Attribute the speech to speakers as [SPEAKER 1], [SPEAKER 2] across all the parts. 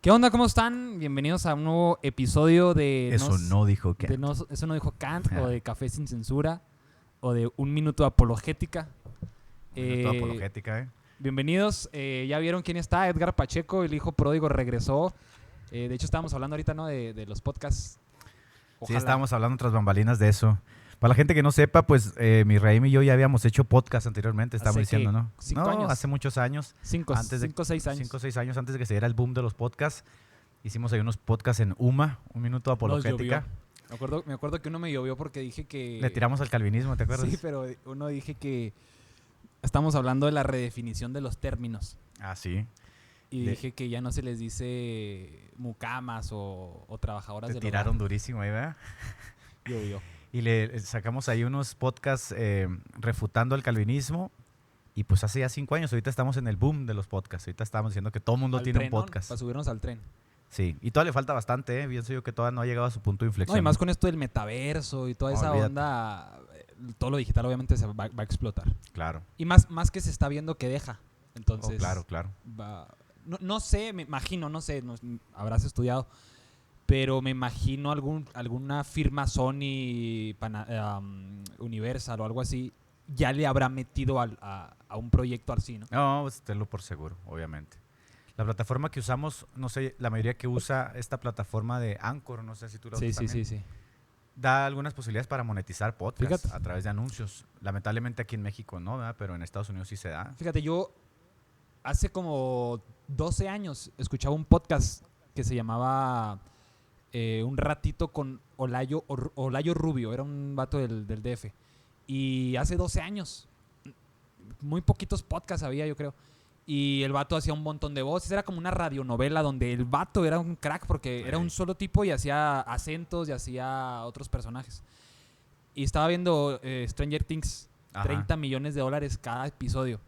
[SPEAKER 1] ¿Qué onda? ¿Cómo están? Bienvenidos a un nuevo episodio de...
[SPEAKER 2] Eso no dijo Kant.
[SPEAKER 1] Eso no dijo Kant, o de Café sin Censura, o de Un Minuto de Apologética.
[SPEAKER 2] Minuto de apologética,
[SPEAKER 1] Bienvenidos. Ya vieron quién está. Edgar Pacheco, el hijo pródigo, regresó. De hecho, estábamos hablando ahorita, ¿no? De los podcasts.
[SPEAKER 2] Sí, estábamos hablando tras bambalinas de eso. Para la gente que no sepa, pues mi Raim y yo ya habíamos hecho podcast anteriormente, estábamos diciendo, ¿no?
[SPEAKER 1] 5 años.
[SPEAKER 2] Hace muchos años.
[SPEAKER 1] 5 o 6 años.
[SPEAKER 2] 5 o 6 años antes de que se diera el boom de los podcasts. Hicimos ahí unos podcasts en UMA, Un Minuto de Apologética.
[SPEAKER 1] Me acuerdo que uno me llovió porque dije que...
[SPEAKER 2] Le tiramos al calvinismo, ¿te acuerdas?
[SPEAKER 1] Sí, pero uno dije que estamos hablando de la redefinición de los términos.
[SPEAKER 2] Ah, sí.
[SPEAKER 1] Y dije que ya no se les dice mucamas o trabajadoras del hogar.
[SPEAKER 2] Te tiraron durísimo ahí, ¿verdad?
[SPEAKER 1] Llovió.
[SPEAKER 2] Y le sacamos ahí unos podcasts refutando el calvinismo. Y pues hace ya 5 años, ahorita estamos en el boom de los podcasts. Ahorita estamos diciendo que todo el mundo tiene un podcast.
[SPEAKER 1] Para subirnos al tren.
[SPEAKER 2] Sí, y todavía le falta bastante, Pienso yo que todavía no ha llegado a su punto de inflexión.
[SPEAKER 1] No, y más con esto del metaverso y toda esa
[SPEAKER 2] olvídate.
[SPEAKER 1] Onda, todo lo digital obviamente se va a explotar.
[SPEAKER 2] Claro.
[SPEAKER 1] Y más que se está viendo que deja. Entonces,
[SPEAKER 2] claro.
[SPEAKER 1] No sé, me imagino, no sé, habrás estudiado, pero me imagino alguna firma Sony, Universal o algo así, ya le habrá metido a un proyecto así, ¿no?
[SPEAKER 2] No, pues tenlo por seguro, obviamente. La plataforma que usamos, no sé, la mayoría que usa esta plataforma de Anchor, no sé si tú la usas también,
[SPEAKER 1] Sí.
[SPEAKER 2] da algunas posibilidades para monetizar podcasts
[SPEAKER 1] Fíjate.
[SPEAKER 2] a través de anuncios. Lamentablemente aquí en México no, ¿verdad? Pero en Estados Unidos sí se da.
[SPEAKER 1] Fíjate, yo hace como 12 años escuchaba un podcast que se llamaba Un Ratito con Olayo Rubio, era un vato del DF. Y hace 12 años, muy poquitos podcasts había, yo creo. Y el vato hacía un montón de voces, era como una radionovela donde el vato era un crack porque era un solo tipo y hacía acentos y hacía otros personajes. Y estaba viendo Stranger Things,
[SPEAKER 2] Ajá.
[SPEAKER 1] $30 millones cada episodio.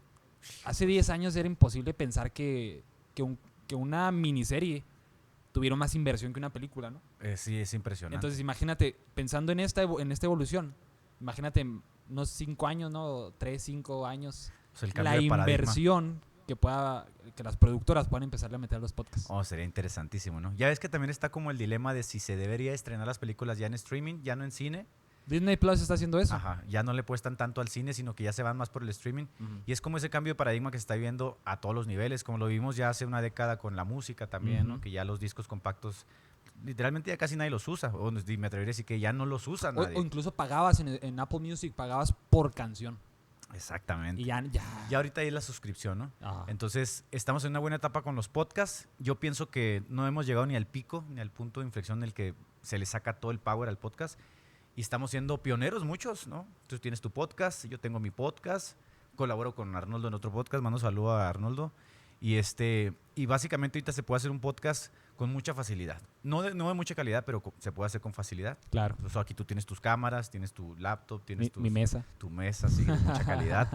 [SPEAKER 1] Hace 10 años era imposible pensar que una miniserie tuviera más inversión que una película, ¿no?
[SPEAKER 2] Sí, es impresionante.
[SPEAKER 1] Entonces imagínate, pensando en esta evolución, imagínate unos 5 años, ¿no? 3, 5 años,
[SPEAKER 2] o sea, el cambio
[SPEAKER 1] la
[SPEAKER 2] de paradigma.
[SPEAKER 1] inversión que las productoras puedan empezarle a meter a los podcasts.
[SPEAKER 2] Sería interesantísimo, ¿no? Ya ves que también está como el dilema de si se debería estrenar las películas ya en streaming, ya no en cine.
[SPEAKER 1] Disney Plus está haciendo eso.
[SPEAKER 2] Ajá, ya no le apuestan tanto al cine, sino que ya se van más por el streaming.
[SPEAKER 1] Uh-huh.
[SPEAKER 2] Y es como ese cambio de paradigma que se está viendo a todos los niveles, como lo vimos ya hace una década con la música también, ¿no? Que ya los discos compactos, literalmente ya casi nadie los usa. O me atrevería a decir que ya no los usa nadie.
[SPEAKER 1] O incluso pagabas en Apple Music, pagabas por canción.
[SPEAKER 2] Exactamente.
[SPEAKER 1] Y ya.
[SPEAKER 2] Ya ahorita hay la suscripción, ¿no?
[SPEAKER 1] Ajá.
[SPEAKER 2] Entonces, estamos en una buena etapa con los podcasts. Yo pienso que no hemos llegado ni al pico, ni al punto de inflexión en el que se le saca todo el power al podcast. Y estamos siendo pioneros muchos, ¿no? Tú tienes tu podcast, yo tengo mi podcast, colaboro con Arnoldo en otro podcast, mando saludo a Arnoldo. Y básicamente ahorita se puede hacer un podcast con mucha facilidad. No de mucha calidad, pero se puede hacer con facilidad.
[SPEAKER 1] Claro.
[SPEAKER 2] O sea, aquí tú tienes tus cámaras, tienes tu laptop, tienes
[SPEAKER 1] mi mesa.
[SPEAKER 2] Tu mesa, sí, con mucha calidad.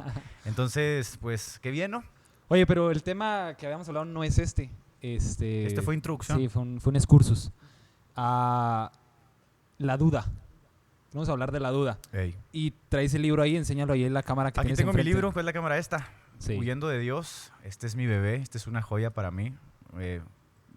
[SPEAKER 2] Entonces, pues, qué bien, ¿no?
[SPEAKER 1] Oye, pero el tema que habíamos hablado no es este.
[SPEAKER 2] Este fue introducción.
[SPEAKER 1] Sí, fue un excursus. La duda. Vamos a hablar de la duda.
[SPEAKER 2] Ey.
[SPEAKER 1] Y traes el libro ahí, enséñalo ahí en la cámara que
[SPEAKER 2] Aquí
[SPEAKER 1] tienes
[SPEAKER 2] tengo
[SPEAKER 1] enfrente.
[SPEAKER 2] mi libro, pues la cámara esta.
[SPEAKER 1] Sí.
[SPEAKER 2] Huyendo de Dios. Este es mi bebé, este es una joya para mí.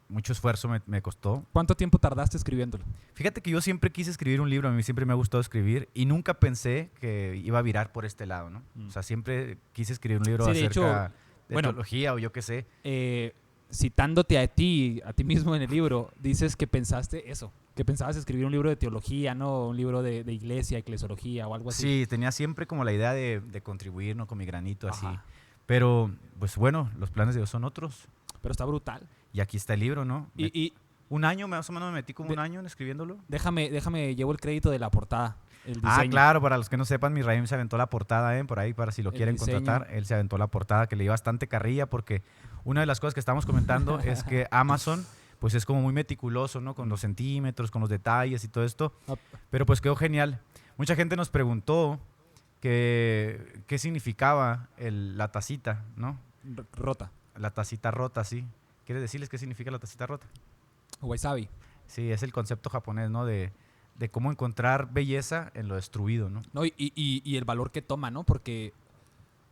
[SPEAKER 2] Mucho esfuerzo me costó.
[SPEAKER 1] ¿Cuánto tiempo tardaste escribiéndolo?
[SPEAKER 2] Fíjate que yo siempre quise escribir un libro, a mí siempre me ha gustado escribir y nunca pensé que iba a virar por este lado, ¿no? O sea, siempre quise escribir un libro acerca de teología o yo qué sé.
[SPEAKER 1] Citándote a ti mismo en el libro, dices que pensaste eso, que pensabas escribir un libro de teología, ¿no? Un libro de iglesia, eclesiología o algo así.
[SPEAKER 2] Sí, tenía siempre como la idea de contribuir, ¿no? Con mi granito, así.
[SPEAKER 1] Ajá.
[SPEAKER 2] Pero, pues bueno, los planes de Dios son otros.
[SPEAKER 1] Pero está brutal.
[SPEAKER 2] Y aquí está el libro, ¿no?
[SPEAKER 1] Y
[SPEAKER 2] un año, más o menos me metí como un año en escribiéndolo.
[SPEAKER 1] Déjame, llevo el crédito de la portada, el diseño.
[SPEAKER 2] Claro, para los que no sepan, mi Raim se aventó la portada, por ahí, para si lo quieren
[SPEAKER 1] diseño.
[SPEAKER 2] contratar. Él se aventó la portada, que le dio bastante carrilla, porque una de las cosas que estamos comentando es que Amazon, pues es como muy meticuloso, ¿no? Con los centímetros, con los detalles y todo esto. Pero pues quedó genial. Mucha gente nos preguntó qué significaba la tacita, ¿no?
[SPEAKER 1] Rota.
[SPEAKER 2] La tacita rota, sí. ¿Quieres decirles qué significa la tacita rota?
[SPEAKER 1] Wasabi.
[SPEAKER 2] Sí, es el concepto japonés, ¿no? De cómo encontrar belleza en lo destruido, ¿no?
[SPEAKER 1] No, y el valor que toma, ¿no? Porque,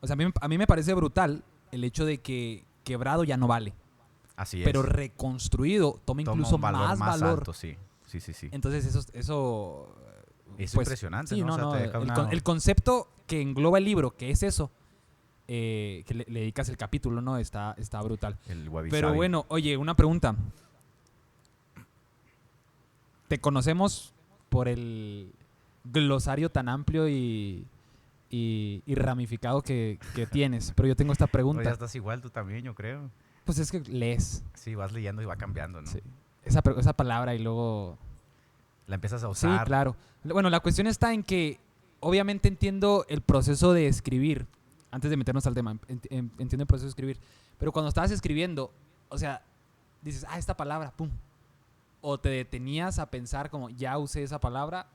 [SPEAKER 1] o sea, a mí me parece brutal el hecho de que quebrado ya no vale.
[SPEAKER 2] Así
[SPEAKER 1] pero
[SPEAKER 2] es.
[SPEAKER 1] reconstruido toma
[SPEAKER 2] Toma
[SPEAKER 1] incluso
[SPEAKER 2] un valor
[SPEAKER 1] más
[SPEAKER 2] más
[SPEAKER 1] valor.
[SPEAKER 2] alto, sí. Sí.
[SPEAKER 1] Entonces eso
[SPEAKER 2] Es
[SPEAKER 1] pues,
[SPEAKER 2] impresionante,
[SPEAKER 1] sí,
[SPEAKER 2] ¿no? O sea, te deja
[SPEAKER 1] el concepto que engloba el libro, que es eso, que le dedicas el capítulo, ¿no? Está brutal.
[SPEAKER 2] el wabi
[SPEAKER 1] Pero
[SPEAKER 2] sabi.
[SPEAKER 1] bueno, oye, una pregunta. Te conocemos por el glosario tan amplio y ramificado que tienes, pero yo tengo esta
[SPEAKER 2] Pues ya
[SPEAKER 1] pregunta.
[SPEAKER 2] estás igual tú también, yo creo.
[SPEAKER 1] Pues es que lees,
[SPEAKER 2] Sí, vas leyendo y va cambiando, ¿no?
[SPEAKER 1] sí, esa palabra y luego...
[SPEAKER 2] La empiezas a
[SPEAKER 1] Sí,
[SPEAKER 2] usar.
[SPEAKER 1] claro. Bueno, la cuestión está en que obviamente entiendo el proceso de escribir, antes de meternos al tema, entiendo el proceso de escribir, pero cuando estabas escribiendo, o sea, dices, esta palabra, pum, o te detenías a pensar como, ya usé esa palabra,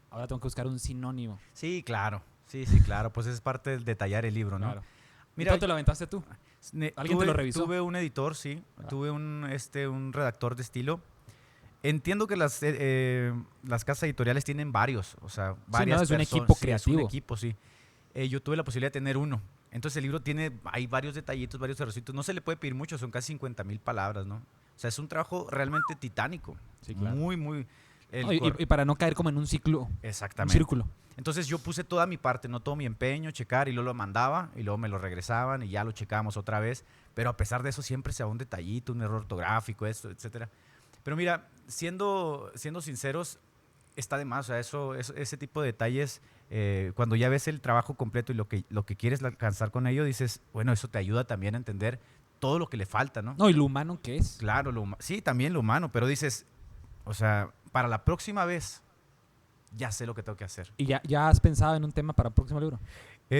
[SPEAKER 1] ahora tengo que buscar un sinónimo.
[SPEAKER 2] Sí, claro. Sí, claro. Pues es parte del detallar el libro, ¿no?
[SPEAKER 1] Claro. ¿Y
[SPEAKER 2] Mira,
[SPEAKER 1] todo te lo aventaste tú? ¿Alguien te lo revisó?
[SPEAKER 2] tuve un editor, sí.
[SPEAKER 1] Ah.
[SPEAKER 2] Tuve un redactor de estilo. Entiendo que las casas editoriales tienen varios, o sea, varias
[SPEAKER 1] es un
[SPEAKER 2] personas.
[SPEAKER 1] equipo
[SPEAKER 2] Sí,
[SPEAKER 1] creativo.
[SPEAKER 2] es un equipo, sí. Yo tuve la posibilidad de tener uno. Entonces el libro hay varios detallitos, varios errorcitos. No se le puede pedir mucho, son casi 50,000 palabras, ¿no? O sea, es un trabajo realmente titánico.
[SPEAKER 1] Sí, claro.
[SPEAKER 2] Muy.
[SPEAKER 1] No, y para no caer como en un ciclo, un
[SPEAKER 2] Exactamente.
[SPEAKER 1] círculo.
[SPEAKER 2] Entonces yo puse toda mi parte, no todo mi empeño, checar, y luego lo mandaba, y luego me lo regresaban, y ya lo checábamos otra vez. Pero a pesar de eso siempre se va un detallito, un error ortográfico, esto, etcétera. Pero mira, siendo sinceros, está de más. O sea, ese tipo de detalles, cuando ya ves el trabajo completo y lo que quieres alcanzar con ello, dices, bueno, eso te ayuda también a entender todo lo que le falta, ¿no?
[SPEAKER 1] No, y lo humano que es.
[SPEAKER 2] Claro, sí, también lo humano, pero dices, o sea, para la próxima vez ya sé lo que tengo que hacer.
[SPEAKER 1] ¿Y ya has pensado en un tema para el próximo libro?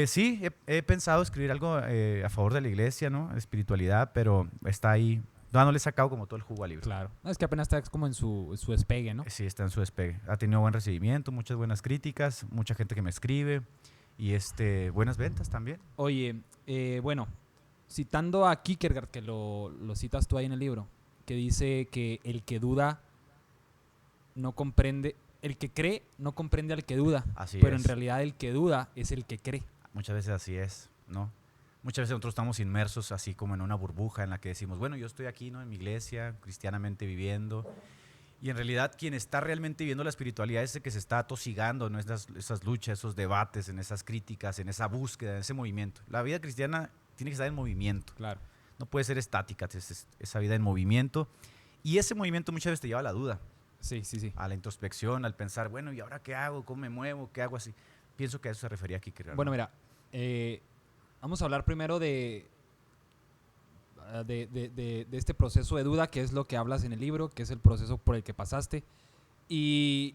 [SPEAKER 2] Sí, he pensado escribir algo a favor de la iglesia, ¿no? Espiritualidad, pero está ahí. No le he sacado como todo el jugo al libro.
[SPEAKER 1] Claro. No, es que apenas está como en su despegue, ¿no?
[SPEAKER 2] Sí, está en su despegue. Ha tenido buen recibimiento, muchas buenas críticas, mucha gente que me escribe y buenas ventas también.
[SPEAKER 1] Oye, bueno, citando a Kierkegaard, que lo citas tú ahí en el libro, que dice que el que duda no comprende, el que cree no comprende al que duda,
[SPEAKER 2] Así
[SPEAKER 1] pero
[SPEAKER 2] es.
[SPEAKER 1] en realidad el que duda es el que cree.
[SPEAKER 2] Muchas veces así es, ¿no? Muchas veces nosotros estamos inmersos así como en una burbuja en la que decimos, bueno, yo estoy aquí, ¿no? En mi iglesia, cristianamente viviendo. Y en realidad quien está realmente viviendo la espiritualidad es el que se está atosigando, ¿no? Esas luchas, esos debates, en esas críticas, en esa búsqueda, en ese movimiento. La vida cristiana tiene que estar en movimiento.
[SPEAKER 1] Claro.
[SPEAKER 2] No puede ser estática, esa vida en movimiento. Y ese movimiento muchas veces te lleva a la duda.
[SPEAKER 1] Sí.
[SPEAKER 2] A la introspección, al pensar, bueno, ¿y ahora qué hago? ¿Cómo me muevo? ¿Qué hago así? Pienso que a eso se refería aquí.
[SPEAKER 1] Bueno, mira, vamos a hablar primero de este proceso de duda, que es lo que hablas en el libro, que es el proceso por el que pasaste. Y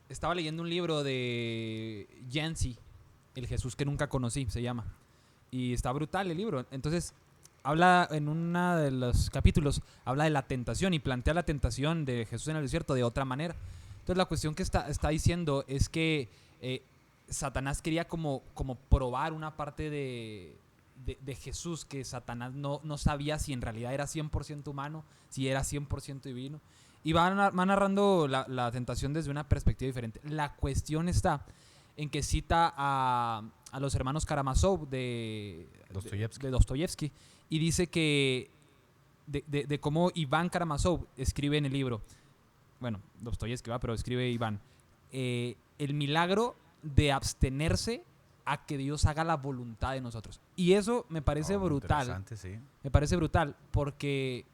[SPEAKER 1] estaba leyendo un libro de Yancey, El Jesús que nunca conocí, se llama. Y está brutal el libro. Entonces, habla en uno de los capítulos, habla de la tentación y plantea la tentación de Jesús en el desierto de otra manera. Entonces, la cuestión que está diciendo es que Satanás quería como probar una parte de Jesús, que Satanás no sabía si en realidad era 100% humano, si era 100% divino. Y va narrando la tentación desde una perspectiva diferente. La cuestión está en que cita a los hermanos Karamazov de Dostoyevsky y dice que de cómo Iván Karamazov escribe en el libro, bueno, Dostoyevsky pero escribe Iván, el milagro de abstenerse a que Dios haga la voluntad de nosotros. Y eso me parece brutal.
[SPEAKER 2] Sí.
[SPEAKER 1] Me parece brutal porque,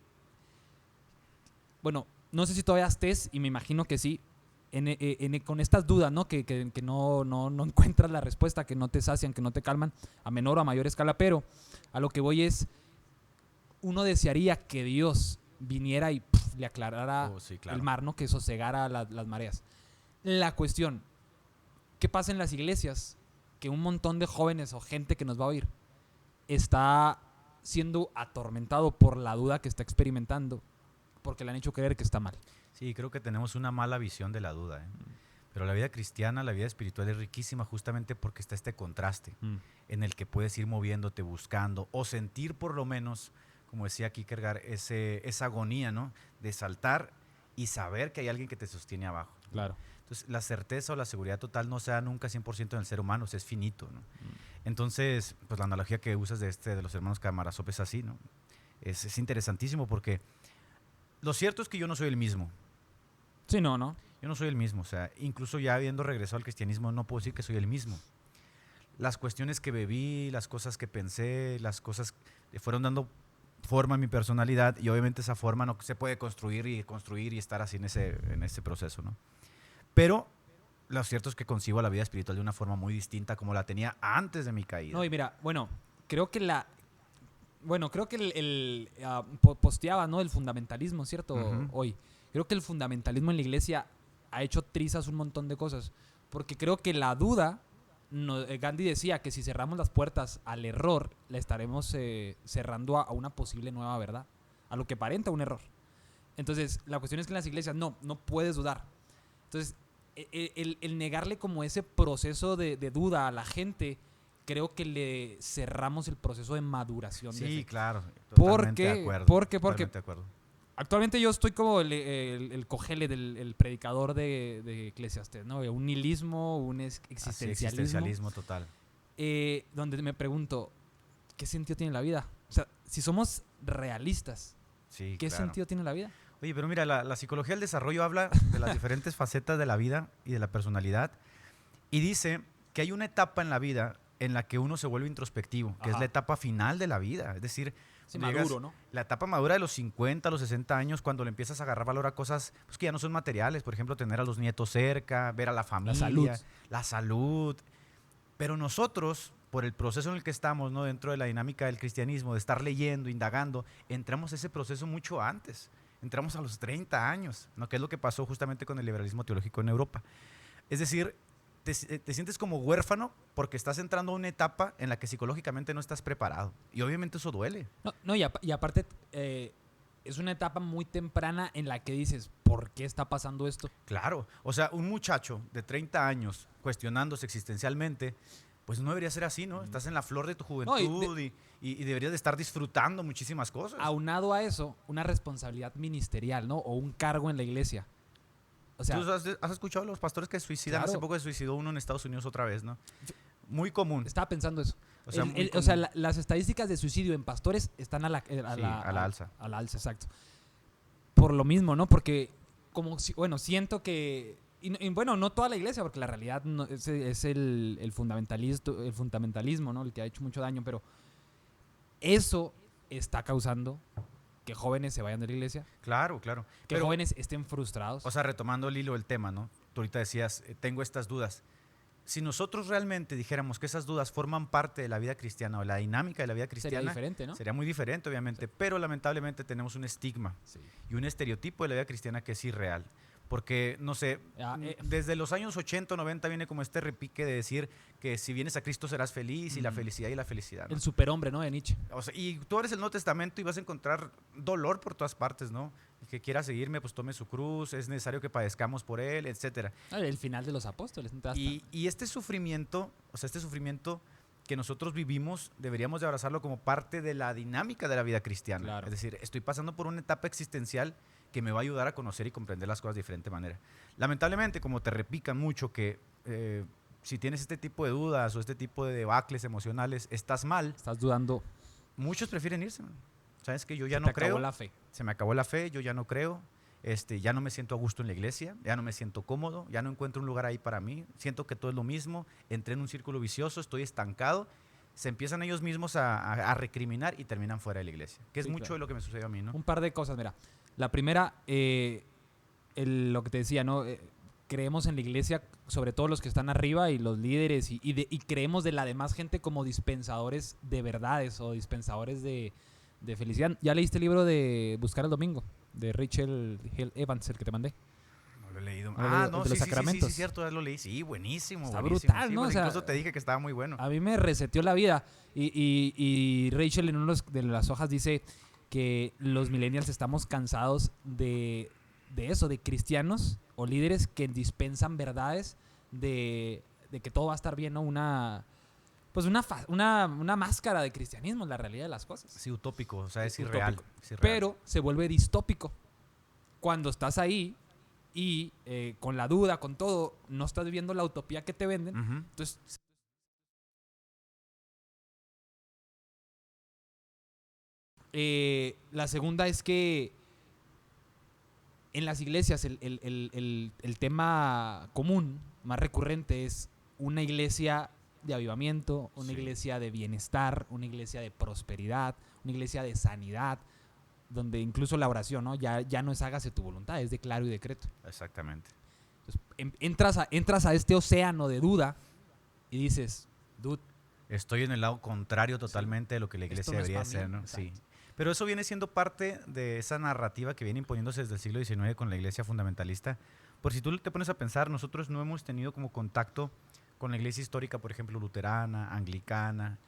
[SPEAKER 1] bueno, no sé si todavía estés, y me imagino que sí, con estas dudas, ¿no? Que no encuentras la respuesta, que no te sacian, que no te calman, a menor o a mayor escala, pero a lo que voy es, uno desearía que Dios viniera y le aclarara el mar, ¿no? Que sosegara las mareas. La cuestión, ¿qué pasa en las iglesias? Que un montón de jóvenes o gente que nos va a oír está siendo atormentado por la duda que está experimentando, porque le han hecho creer que está mal.
[SPEAKER 2] Sí, creo que tenemos una mala visión de la duda, ¿eh? Pero la vida cristiana, la vida espiritual es riquísima justamente porque está este contraste en el que puedes ir moviéndote, buscando o sentir por lo menos, como decía Kierkegaard, esa agonía, ¿no? De saltar y saber que hay alguien que te sostiene abajo.
[SPEAKER 1] Claro.
[SPEAKER 2] Entonces, la certeza o la seguridad total no se da nunca 100% en el ser humano, o sea, es finito, ¿no? Entonces, pues la analogía que usas de los hermanos Karamazov es así, ¿no? Es interesantísimo porque lo cierto es que yo no soy el mismo.
[SPEAKER 1] Sí, no.
[SPEAKER 2] Yo no soy el mismo. O sea, incluso ya habiendo regresado al cristianismo, no puedo decir que soy el mismo. Las cuestiones que bebí, las cosas que pensé, las cosas que fueron dando forma a mi personalidad, y obviamente esa forma no se puede construir y estar así en ese proceso, ¿no? Pero lo cierto es que concibo la vida espiritual de una forma muy distinta como la tenía antes de mi caída.
[SPEAKER 1] No, y mira, bueno, creo que posteaba, ¿no? El fundamentalismo, ¿cierto?
[SPEAKER 2] Ujú.
[SPEAKER 1] Hoy. Creo que el fundamentalismo en la iglesia ha hecho trizas un montón de cosas. Porque creo que la duda, Gandhi decía que si cerramos las puertas al error, le estaremos cerrando a una posible nueva verdad. A lo que aparenta un error. Entonces, la cuestión es que en las iglesias no puedes dudar. Entonces, el negarle como ese proceso de duda a la gente, creo que le cerramos el proceso de maduración de
[SPEAKER 2] Sí,
[SPEAKER 1] fe.
[SPEAKER 2] claro,
[SPEAKER 1] ¿Por
[SPEAKER 2] totalmente de
[SPEAKER 1] qué?
[SPEAKER 2] acuerdo.
[SPEAKER 1] Porque
[SPEAKER 2] Totalmente de acuerdo.
[SPEAKER 1] actualmente yo estoy como el cogele del predicador de Eclesiastés, ¿no? Un nihilismo, un
[SPEAKER 2] Así,
[SPEAKER 1] existencialismo,
[SPEAKER 2] existencialismo total.
[SPEAKER 1] donde me pregunto, ¿qué sentido tiene la vida? O sea, si somos realistas,
[SPEAKER 2] Sí,
[SPEAKER 1] ¿qué
[SPEAKER 2] claro.
[SPEAKER 1] sentido tiene la vida?
[SPEAKER 2] Oye, pero mira, la psicología del desarrollo habla de las diferentes facetas de la vida y de la personalidad, y dice que hay una etapa en la vida en la que uno se vuelve introspectivo, que es
[SPEAKER 1] Ajá.
[SPEAKER 2] la etapa final de la vida. Es decir,
[SPEAKER 1] Sí,
[SPEAKER 2] cuando llegas-
[SPEAKER 1] maduro, ¿no?
[SPEAKER 2] la etapa madura de los 50, los 60 años, cuando le empiezas a agarrar valor a cosas pues, que ya no son materiales. Por ejemplo, tener a los nietos cerca, ver a la
[SPEAKER 1] La salud.
[SPEAKER 2] familia, la salud. Pero nosotros, por el proceso en el que estamos, ¿no? Dentro de la dinámica del cristianismo, de estar leyendo, indagando, entramos a ese proceso mucho antes. Entramos a los 30 años, ¿no? Que es lo que pasó justamente con el liberalismo teológico en Europa. Es decir, te sientes como huérfano porque estás entrando a una etapa en la que psicológicamente no estás preparado. Y obviamente eso duele.
[SPEAKER 1] No, y aparte, es una etapa muy temprana en la que dices, ¿por qué está pasando esto?
[SPEAKER 2] Claro. O sea, un muchacho de 30 años cuestionándose existencialmente, pues no debería ser así, ¿no? Estás en la flor de tu
[SPEAKER 1] No,
[SPEAKER 2] juventud y deberías de estar disfrutando muchísimas cosas.
[SPEAKER 1] aunado a eso, una responsabilidad ministerial, ¿no? O un cargo en la iglesia. O sea,
[SPEAKER 2] ¿Tú has escuchado a los pastores que se suicidan?
[SPEAKER 1] claro.
[SPEAKER 2] Hace poco se suicidó uno en Estados Unidos otra vez, ¿no? Muy común.
[SPEAKER 1] Estaba pensando eso.
[SPEAKER 2] O sea, muy
[SPEAKER 1] O sea,
[SPEAKER 2] común.
[SPEAKER 1] las estadísticas de suicidio en pastores están a la
[SPEAKER 2] alza.
[SPEAKER 1] A la alza, exacto. Por lo mismo, ¿no? Porque, bueno, siento que. Y bueno, no toda la iglesia, porque la realidad es el fundamentalismo, ¿no? El que ha hecho mucho daño, pero eso está causando que jóvenes se vayan de la iglesia,
[SPEAKER 2] Claro, claro.
[SPEAKER 1] que jóvenes estén frustrados.
[SPEAKER 2] O sea, retomando el hilo del tema, ¿no? Tú ahorita decías, tengo estas dudas. Si nosotros realmente dijéramos que esas dudas forman parte de la vida cristiana o la dinámica de la vida cristiana,
[SPEAKER 1] sería diferente, ¿no?
[SPEAKER 2] sería muy diferente, obviamente. Sí. Pero lamentablemente tenemos un estigma
[SPEAKER 1] Sí.
[SPEAKER 2] y un estereotipo de la vida cristiana que es irreal. Porque, no sé, desde los años 80 o 90 viene como este repique de decir que si vienes a Cristo serás feliz y la felicidad, ¿no?
[SPEAKER 1] El superhombre, ¿no? De Nietzsche.
[SPEAKER 2] O sea, y tú eres el Nuevo Testamento y vas a encontrar dolor por todas partes, ¿no? El que quiera seguirme, pues tome su cruz, es necesario que padezcamos por él, etcétera.
[SPEAKER 1] El final de los apóstoles.
[SPEAKER 2] Y este sufrimiento, o sea, este sufrimiento que nosotros vivimos, deberíamos de abrazarlo como parte de la dinámica de la vida cristiana.
[SPEAKER 1] Claro.
[SPEAKER 2] Es decir, estoy pasando por una etapa existencial que me va a ayudar a conocer y comprender las cosas de diferente manera. Lamentablemente, como te repican mucho que si tienes este tipo de dudas o este tipo de debacles emocionales, estás mal.
[SPEAKER 1] Estás dudando.
[SPEAKER 2] Muchos prefieren irse. ¿Sabes que yo ya
[SPEAKER 1] Se
[SPEAKER 2] no
[SPEAKER 1] te
[SPEAKER 2] creo?
[SPEAKER 1] acabó la fe.
[SPEAKER 2] Se me acabó la fe, yo ya no creo. Ya no me siento a gusto en la iglesia, ya no me siento cómodo, ya no encuentro un lugar ahí para mí, siento que todo es lo mismo, entré en un círculo vicioso, estoy estancado, se empiezan ellos mismos a recriminar y terminan fuera de la iglesia, que es mucho de lo que me sucedió a mí, ¿no?
[SPEAKER 1] Un par de cosas, mira. La primera, lo que te decía, ¿no? Creemos en la iglesia, sobre todo los que están arriba y los líderes, y creemos de la demás gente como dispensadores de verdades o dispensadores de felicidad. ¿Ya leíste el libro de Buscar el Domingo? De Rachel Hill Evans, el que te mandé.
[SPEAKER 2] No lo he leído.
[SPEAKER 1] No,
[SPEAKER 2] de
[SPEAKER 1] los sacramentos.
[SPEAKER 2] Sí, cierto, ya lo leí. Sí, buenísimo.
[SPEAKER 1] Está
[SPEAKER 2] buenísimo.
[SPEAKER 1] brutal,
[SPEAKER 2] sí,
[SPEAKER 1] ¿no?
[SPEAKER 2] Pues,
[SPEAKER 1] o sea,
[SPEAKER 2] incluso te dije que estaba muy bueno.
[SPEAKER 1] A mí me reseteó la vida. Y Rachel en una de las hojas dice que los millennials estamos cansados de eso, de cristianos o líderes que dispensan verdades de que todo va a estar bien, ¿no? Una máscara de cristianismo en la realidad de las cosas.
[SPEAKER 2] Sí, utópico, o sea, es
[SPEAKER 1] utópico.
[SPEAKER 2] irreal.
[SPEAKER 1] Pero se vuelve distópico. Cuando estás ahí y con la duda, con todo, no estás viviendo la utopía que te venden. Entonces, La segunda es que en las iglesias el tema común, más recurrente, es una iglesia de avivamiento, una iglesia de bienestar, una iglesia de prosperidad, una iglesia de sanidad, donde incluso la oración, ¿no? Ya no es hágase tu voluntad, es declaro y decreto.
[SPEAKER 2] Exactamente.
[SPEAKER 1] Entonces, entras a este océano de duda y dices, dude,
[SPEAKER 2] estoy en el lado contrario totalmente de lo que la iglesia
[SPEAKER 1] no es
[SPEAKER 2] debería
[SPEAKER 1] pa' mí.
[SPEAKER 2] ser, ¿no?
[SPEAKER 1] Exacto.
[SPEAKER 2] Sí. Pero eso viene siendo parte de esa narrativa que viene imponiéndose desde el siglo XIX con la iglesia fundamentalista. Por si tú te pones a pensar, nosotros no hemos tenido como contacto con la iglesia histórica, por ejemplo, luterana, anglicana,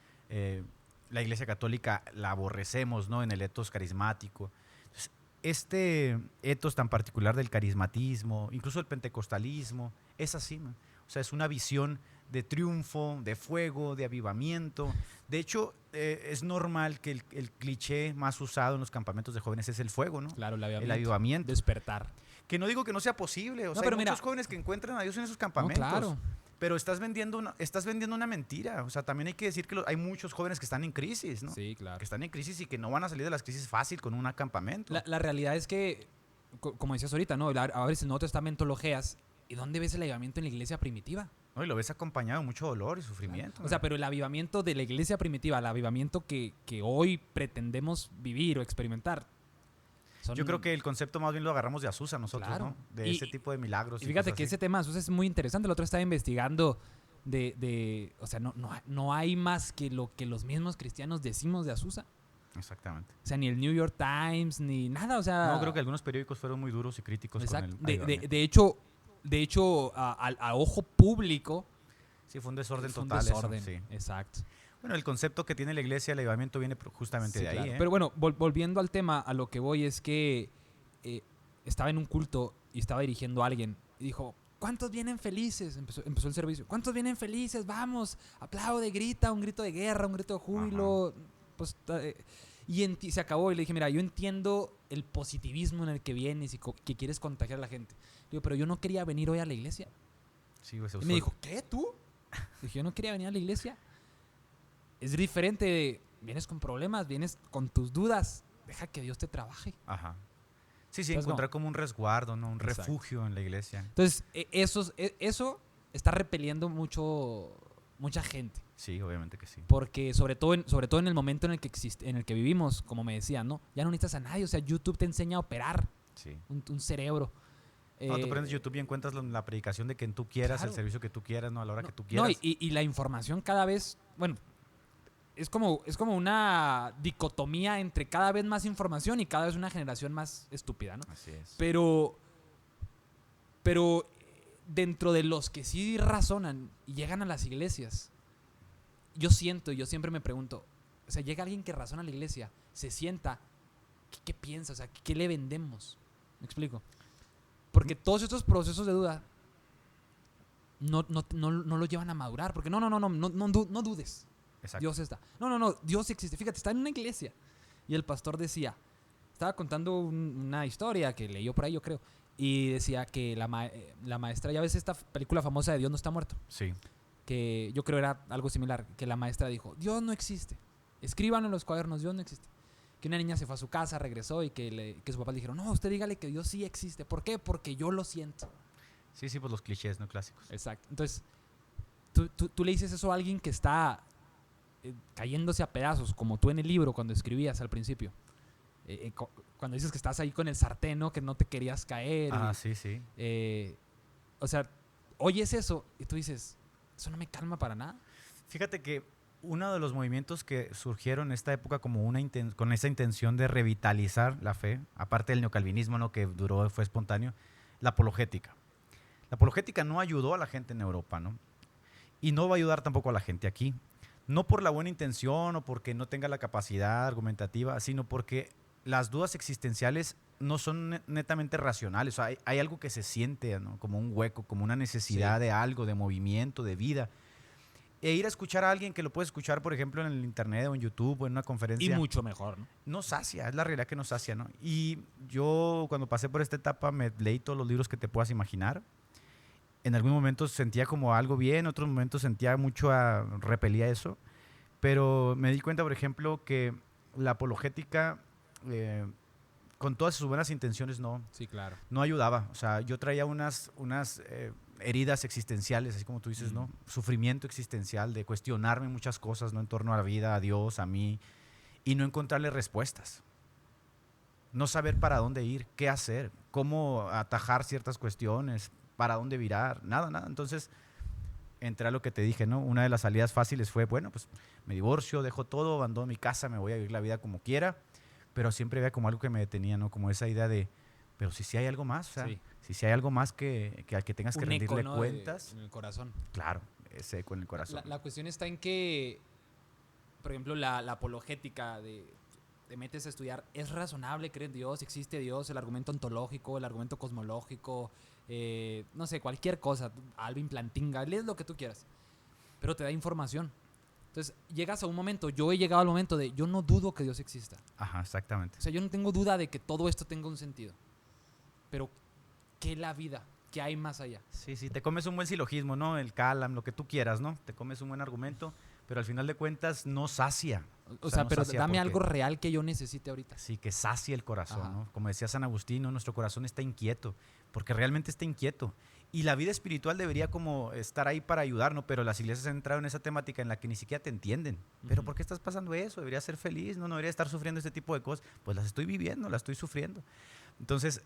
[SPEAKER 2] la iglesia católica la aborrecemos, ¿no? En el etos carismático. Entonces, este etos tan particular del carismatismo, incluso el pentecostalismo, es así, ¿no? O sea, es una visión de triunfo, de fuego, de avivamiento. De hecho, es normal que el cliché más usado en los campamentos de jóvenes es el fuego, ¿no?
[SPEAKER 1] Claro,
[SPEAKER 2] El avivamiento.
[SPEAKER 1] Despertar.
[SPEAKER 2] Que no digo que no sea posible. O sea,
[SPEAKER 1] pero
[SPEAKER 2] hay
[SPEAKER 1] mira,
[SPEAKER 2] muchos jóvenes que encuentran a Dios en esos campamentos.
[SPEAKER 1] No, claro.
[SPEAKER 2] Pero estás vendiendo una mentira. O sea, también hay que decir que hay muchos jóvenes que están en crisis, ¿no?
[SPEAKER 1] Sí, claro.
[SPEAKER 2] Que están en crisis y que no van a salir de las crisis fácil con un campamento.
[SPEAKER 1] La realidad es que, como decías ahorita, ¿no? A veces en el Nuevo Testamento lojeas. ¿Y dónde ves el avivamiento en la iglesia primitiva?
[SPEAKER 2] No, y lo ves acompañado de mucho dolor y sufrimiento.
[SPEAKER 1] Claro. O sea, pero el avivamiento de la iglesia primitiva, el avivamiento que hoy pretendemos vivir o experimentar.
[SPEAKER 2] Yo creo que el concepto más bien lo agarramos de Azusa nosotros,
[SPEAKER 1] claro,
[SPEAKER 2] ¿no? De ese tipo de milagros.
[SPEAKER 1] Y fíjate que ese tema de Azusa es muy interesante. El otro estaba investigando o sea, no hay más que lo que los mismos cristianos decimos de Azusa.
[SPEAKER 2] Exactamente.
[SPEAKER 1] O sea, ni el New York Times, ni nada, o sea...
[SPEAKER 2] No, creo que algunos periódicos fueron muy duros y críticos
[SPEAKER 1] exacto.
[SPEAKER 2] con el
[SPEAKER 1] De hecho, a ojo público...
[SPEAKER 2] Sí, fue un desorden
[SPEAKER 1] fue un
[SPEAKER 2] total
[SPEAKER 1] desorden,
[SPEAKER 2] eso, sí.
[SPEAKER 1] Exacto.
[SPEAKER 2] Bueno, el concepto que tiene la iglesia del avivamiento viene justamente de ahí.
[SPEAKER 1] Claro. Pero bueno, volviendo al tema, a lo que voy es que estaba en un culto y estaba dirigiendo a alguien y dijo, ¿cuántos vienen felices? Empezó el servicio. ¿Cuántos vienen felices? Vamos, aplaude, grita, un grito de guerra, un grito de júbilo. Pues, y se acabó y le dije, mira, yo entiendo el positivismo en el que vienes y que quieres contagiar a la gente. Le digo, pero yo no quería venir hoy a la iglesia.
[SPEAKER 2] Sí, pues,
[SPEAKER 1] y me dijo, ¿qué? ¿Tú? Le dije, yo no quería venir a la iglesia. Es diferente, vienes con problemas, vienes con tus dudas, deja que Dios te trabaje.
[SPEAKER 2] Ajá. Sí, entonces, encontrar como un resguardo, ¿no? Un
[SPEAKER 1] exacto.
[SPEAKER 2] refugio en la iglesia.
[SPEAKER 1] Entonces, eso está repeliendo mucha gente.
[SPEAKER 2] Sí, obviamente que sí.
[SPEAKER 1] Porque sobre todo en el momento en el que vivimos, como me decían, ¿no? Ya no necesitas a nadie, o sea, YouTube te enseña a operar un cerebro.
[SPEAKER 2] No, tú prendes YouTube y encuentras la predicación de quien tú quieras, el servicio que tú quieras, ¿no? A la hora que tú quieras.
[SPEAKER 1] No, y la información cada vez, bueno, es como una dicotomía entre cada vez más información y cada vez una generación más estúpida, ¿no?
[SPEAKER 2] Así es.
[SPEAKER 1] Pero dentro de los que sí razonan y llegan a las iglesias, yo siempre me pregunto, o sea, llega alguien que razona a la iglesia, se sienta, ¿qué piensa? O sea, ¿qué le vendemos? ¿Me explico? Porque todos estos procesos de duda no lo llevan a madurar, porque no dudes.
[SPEAKER 2] Exacto.
[SPEAKER 1] Dios está. No, Dios existe. Fíjate, está en una iglesia. Y el pastor estaba contando una historia que leyó por ahí, yo creo. Y decía que la maestra, ya ves esta película famosa de Dios no está muerto.
[SPEAKER 2] Sí.
[SPEAKER 1] Que yo creo era algo similar. Que la maestra dijo, Dios no existe. Escriban en los cuadernos, Dios no existe. Que una niña se fue a su casa, regresó y que su papá le dijeron, no, usted dígale que Dios sí existe. ¿Por qué? Porque yo lo siento.
[SPEAKER 2] Sí, pues los clichés, ¿no? Clásicos.
[SPEAKER 1] Exacto. Entonces, tú le dices eso a alguien que está cayéndose a pedazos, como tú en el libro cuando escribías al principio. Cuando dices que estás ahí con el sartén, ¿no? Que no te querías caer.
[SPEAKER 2] Sí.
[SPEAKER 1] O sea, oyes eso y tú dices, eso no me calma para nada.
[SPEAKER 2] Fíjate que uno de los movimientos que surgieron en esta época como con esa intención de revitalizar la fe, aparte del neocalvinismo, ¿no? Que fue espontáneo, la apologética. La apologética no ayudó a la gente en Europa, ¿no? Y no va a ayudar tampoco a la gente aquí. No por la buena intención o porque no tenga la capacidad argumentativa, sino porque las dudas existenciales no son netamente racionales. O sea, hay algo que se siente, ¿no? Como un hueco, como una necesidad de algo, de movimiento, de vida. E ir a escuchar a alguien que lo puede escuchar, por ejemplo, en el internet o en YouTube o en una conferencia.
[SPEAKER 1] Y mucho mejor, ¿no?
[SPEAKER 2] No sacia, es la realidad que no sacia, ¿no? Y yo cuando pasé por esta etapa me leí todos los libros que te puedas imaginar. En algún momento sentía como algo bien, en otros momentos sentía repelía eso. Pero me di cuenta, por ejemplo, que la apologética, con todas sus buenas intenciones,
[SPEAKER 1] Sí, claro.
[SPEAKER 2] no ayudaba. O sea, yo traía unas heridas existenciales, así como tú dices, ¿no? Sufrimiento existencial de cuestionarme muchas cosas, ¿no? En torno a la vida, a Dios, a mí, y no encontrarle respuestas. No saber para dónde ir, qué hacer, cómo atajar ciertas cuestiones, para dónde virar, nada, nada. Entonces, entré a lo que te dije, ¿no? Una de las salidas fáciles fue, bueno, pues me divorcio, dejo todo, abandono mi casa, me voy a vivir la vida como quiera, pero siempre había como algo que me detenía, ¿no? Como esa idea de, pero si hay algo más, o sea,
[SPEAKER 1] Sí.
[SPEAKER 2] si hay algo más que al que tengas que
[SPEAKER 1] Un eco,
[SPEAKER 2] rendirle
[SPEAKER 1] ¿no?
[SPEAKER 2] cuentas,
[SPEAKER 1] En el corazón.
[SPEAKER 2] claro, ese eco en el corazón.
[SPEAKER 1] La cuestión está en que, por ejemplo, la apologética te metes a estudiar, ¿es razonable creer en Dios? ¿Existe Dios? El argumento ontológico, el argumento cosmológico, no sé, cualquier cosa, Alvin Plantinga, lees lo que tú quieras, pero te da información. Entonces, llegas a un momento, yo he llegado al momento de, yo no dudo que Dios exista.
[SPEAKER 2] Ajá, exactamente.
[SPEAKER 1] O sea, yo no tengo duda de que todo esto tenga un sentido. Pero, ¿qué es la vida? ¿Qué hay más allá?
[SPEAKER 2] Sí, sí, te comes un buen silogismo, ¿no? El Calam, lo que tú quieras, ¿no? Te comes un buen argumento, pero al final de cuentas no sacia.
[SPEAKER 1] O sea,
[SPEAKER 2] no
[SPEAKER 1] pero
[SPEAKER 2] sacia
[SPEAKER 1] dame
[SPEAKER 2] porque-
[SPEAKER 1] algo real que yo necesite ahorita.
[SPEAKER 2] Sí, que sacie el corazón,
[SPEAKER 1] Ajá.
[SPEAKER 2] ¿no? Como decía San Agustín, ¿no? Nuestro corazón está inquieto, porque realmente está inquieto. Y la vida espiritual debería como estar ahí para ayudar, ¿no? Pero las iglesias han entrado en esa temática en la que ni siquiera te entienden. ¿Pero
[SPEAKER 1] Ujú.
[SPEAKER 2] por qué estás pasando eso? Debería ser feliz, ¿no? No debería estar sufriendo este tipo de cosas. Pues las estoy viviendo, las estoy sufriendo. Entonces,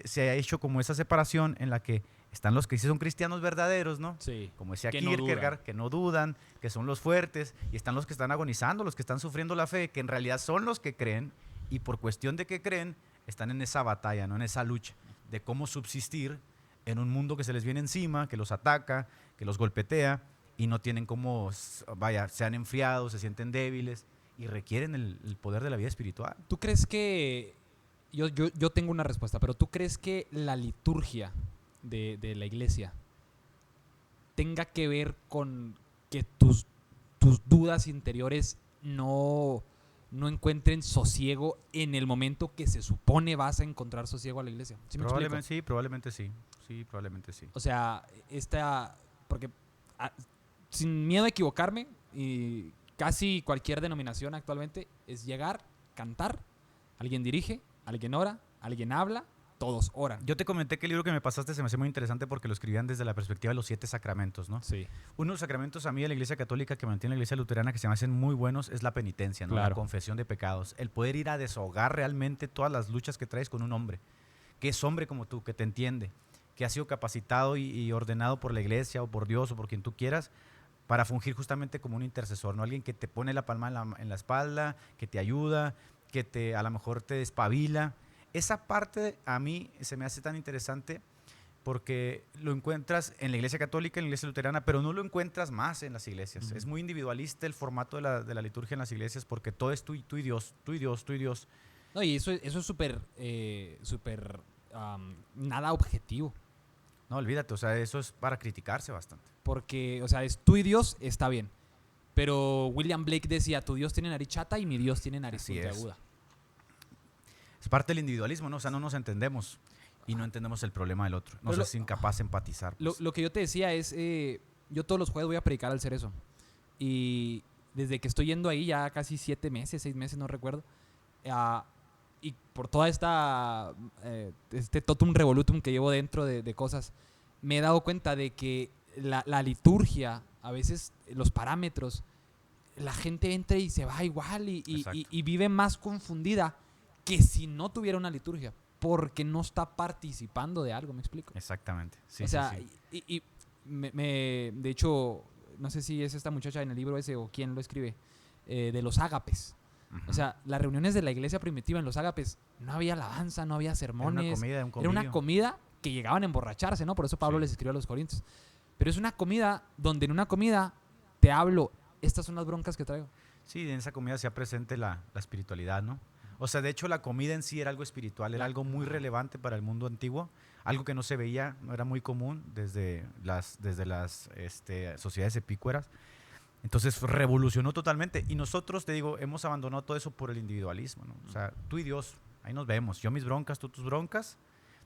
[SPEAKER 2] se ha hecho como esa separación en la que están los que sí son cristianos verdaderos, ¿no?
[SPEAKER 1] Sí.
[SPEAKER 2] Como decía
[SPEAKER 1] Que no
[SPEAKER 2] Kierkegaard,
[SPEAKER 1] dudan.
[SPEAKER 2] que no dudan, que son los fuertes, y están los que están agonizando, los que están sufriendo la fe, que en realidad son los que creen, y por cuestión de que creen, están en esa batalla, ¿no? En esa lucha de cómo subsistir en un mundo que se les viene encima, que los ataca, que los golpetea, y no tienen cómo, vaya, se han enfriado, se sienten débiles, y requieren el poder de la vida espiritual.
[SPEAKER 1] ¿Tú crees que... Yo tengo una respuesta, pero ¿tú crees que la liturgia de la iglesia tenga que ver con que tus dudas interiores no encuentren sosiego en el momento que se supone vas a encontrar sosiego a la iglesia? ¿Sí me explico?
[SPEAKER 2] Probablemente sí. Sí, probablemente sí.
[SPEAKER 1] O sea, porque ah, sin miedo a equivocarme, y casi cualquier denominación actualmente es llegar, cantar, alguien dirige, alguien ora, alguien habla, todos oran.
[SPEAKER 2] Yo te comenté que el libro que me pasaste se me hace muy interesante porque lo escribían desde la perspectiva de los 7 sacramentos, ¿no?
[SPEAKER 1] Sí.
[SPEAKER 2] Uno de los sacramentos a mí de la Iglesia Católica que mantiene la Iglesia Luterana que se me hacen muy buenos es la penitencia, ¿no?
[SPEAKER 1] Claro.
[SPEAKER 2] La confesión de pecados. El poder ir a desahogar realmente todas las luchas que traes con un hombre, que es hombre como tú, que te entiende, que ha sido capacitado y ordenado por la Iglesia o por Dios o por quien tú quieras para fungir justamente como un intercesor, ¿no? Alguien que te pone la palma en la espalda, que te ayuda, que a lo mejor te despabila. Esa parte a mí se me hace tan interesante porque lo encuentras en la Iglesia Católica, en la Iglesia Luterana, pero no lo encuentras más en las iglesias.
[SPEAKER 1] Ujú.
[SPEAKER 2] Es muy individualista el formato de la liturgia en las iglesias porque todo es tú y Dios, tú y Dios, tú y Dios.
[SPEAKER 1] No, y eso es súper, nada objetivo.
[SPEAKER 2] No, olvídate, o sea, eso es para criticarse bastante.
[SPEAKER 1] Porque, o sea, es tú y Dios, está bien. Pero William Blake decía, tu Dios tiene nariz chata y mi Dios tiene nariz
[SPEAKER 2] Así es.
[SPEAKER 1] puntiaguda.
[SPEAKER 2] Es parte del individualismo, ¿no? O sea, no nos entendemos y no entendemos el problema del otro. Nos
[SPEAKER 1] Pero
[SPEAKER 2] es incapaz de empatizar. Pues.
[SPEAKER 1] Lo que yo te decía es, yo todos los jueves voy a predicar al Cerezo. Y desde que estoy yendo ahí, ya casi 7 meses, 6 meses, no recuerdo. Y por toda este totum revolutum que llevo dentro de cosas, me he dado cuenta de que la liturgia, a veces los parámetros, la gente entra y se va igual y vive más confundida que si no tuviera una liturgia, porque no está participando de algo, ¿me explico?
[SPEAKER 2] Exactamente. Sí,
[SPEAKER 1] O sea,
[SPEAKER 2] sí.
[SPEAKER 1] y de hecho, no sé si es esta muchacha en el libro ese o quién lo escribe, de los ágapes.
[SPEAKER 2] Ujú.
[SPEAKER 1] O sea, las reuniones de la iglesia primitiva en los ágapes, no había alabanza, no había sermones.
[SPEAKER 2] Era una comida, un
[SPEAKER 1] Era una
[SPEAKER 2] convivio.
[SPEAKER 1] comida que llegaban a emborracharse, ¿no? Por eso Pablo
[SPEAKER 2] Sí.
[SPEAKER 1] les escribió a los Corintios. Pero es una comida donde en una comida te hablo, estas son las broncas que traigo.
[SPEAKER 2] Sí, en esa comida se ha presente la espiritualidad, ¿no? O sea, de hecho la comida en sí era algo espiritual, era algo muy relevante para el mundo antiguo, algo que no se veía, no era muy común desde las sociedades epícueras. Entonces revolucionó totalmente y nosotros, te digo, hemos abandonado todo eso por el individualismo, ¿no? O sea, tú y Dios, ahí nos vemos, yo mis broncas, tú tus broncas,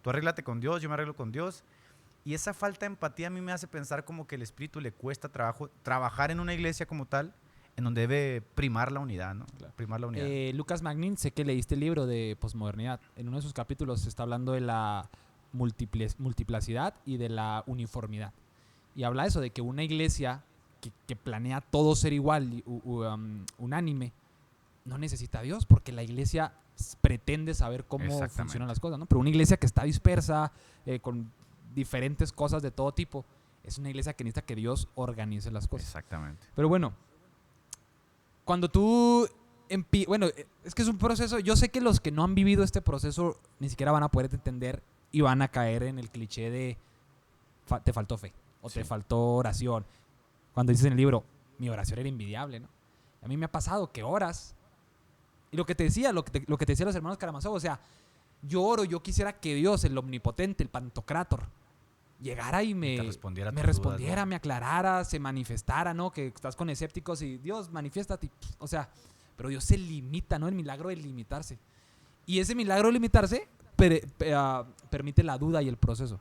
[SPEAKER 2] tú arréglate con Dios, yo me arreglo con Dios. Y esa falta de empatía a mí me hace pensar como que el espíritu le cuesta trabajo, trabajar en una iglesia como tal, en donde debe primar la unidad, ¿no?
[SPEAKER 1] Claro.
[SPEAKER 2] Primar la unidad.
[SPEAKER 1] Lucas Magnin, sé que leíste el libro de posmodernidad. En uno de sus capítulos se está hablando de la multiplicidad y de la uniformidad. Y habla eso, de que una iglesia que planea todo ser igual y unánime, no necesita a Dios, porque la iglesia pretende saber cómo funcionan las cosas, ¿no? Pero una iglesia que está dispersa, con diferentes cosas de todo tipo, es una iglesia que necesita que Dios organice las cosas.
[SPEAKER 2] Exactamente.
[SPEAKER 1] Pero bueno, cuando tú... Bueno, es que es un proceso. Yo sé que los que no han vivido este proceso ni siquiera van a poder entender y van a caer en el cliché de te faltó fe o te faltó oración. Cuando dices en el libro, mi oración era envidiable, ¿no? A mí me ha pasado que oras. Y lo que te decía, lo que te decía los hermanos Karamazov, o sea, yo oro, yo quisiera que Dios, el omnipotente, el pantocrátor, llegara y me respondiera, dudas, ¿no? Me aclarara, se manifestara, ¿no? Que estás con escépticos y Dios, manifiéstate. O sea, pero Dios se limita, ¿no? El milagro de limitarse. Y ese milagro de limitarse permite la duda y el proceso.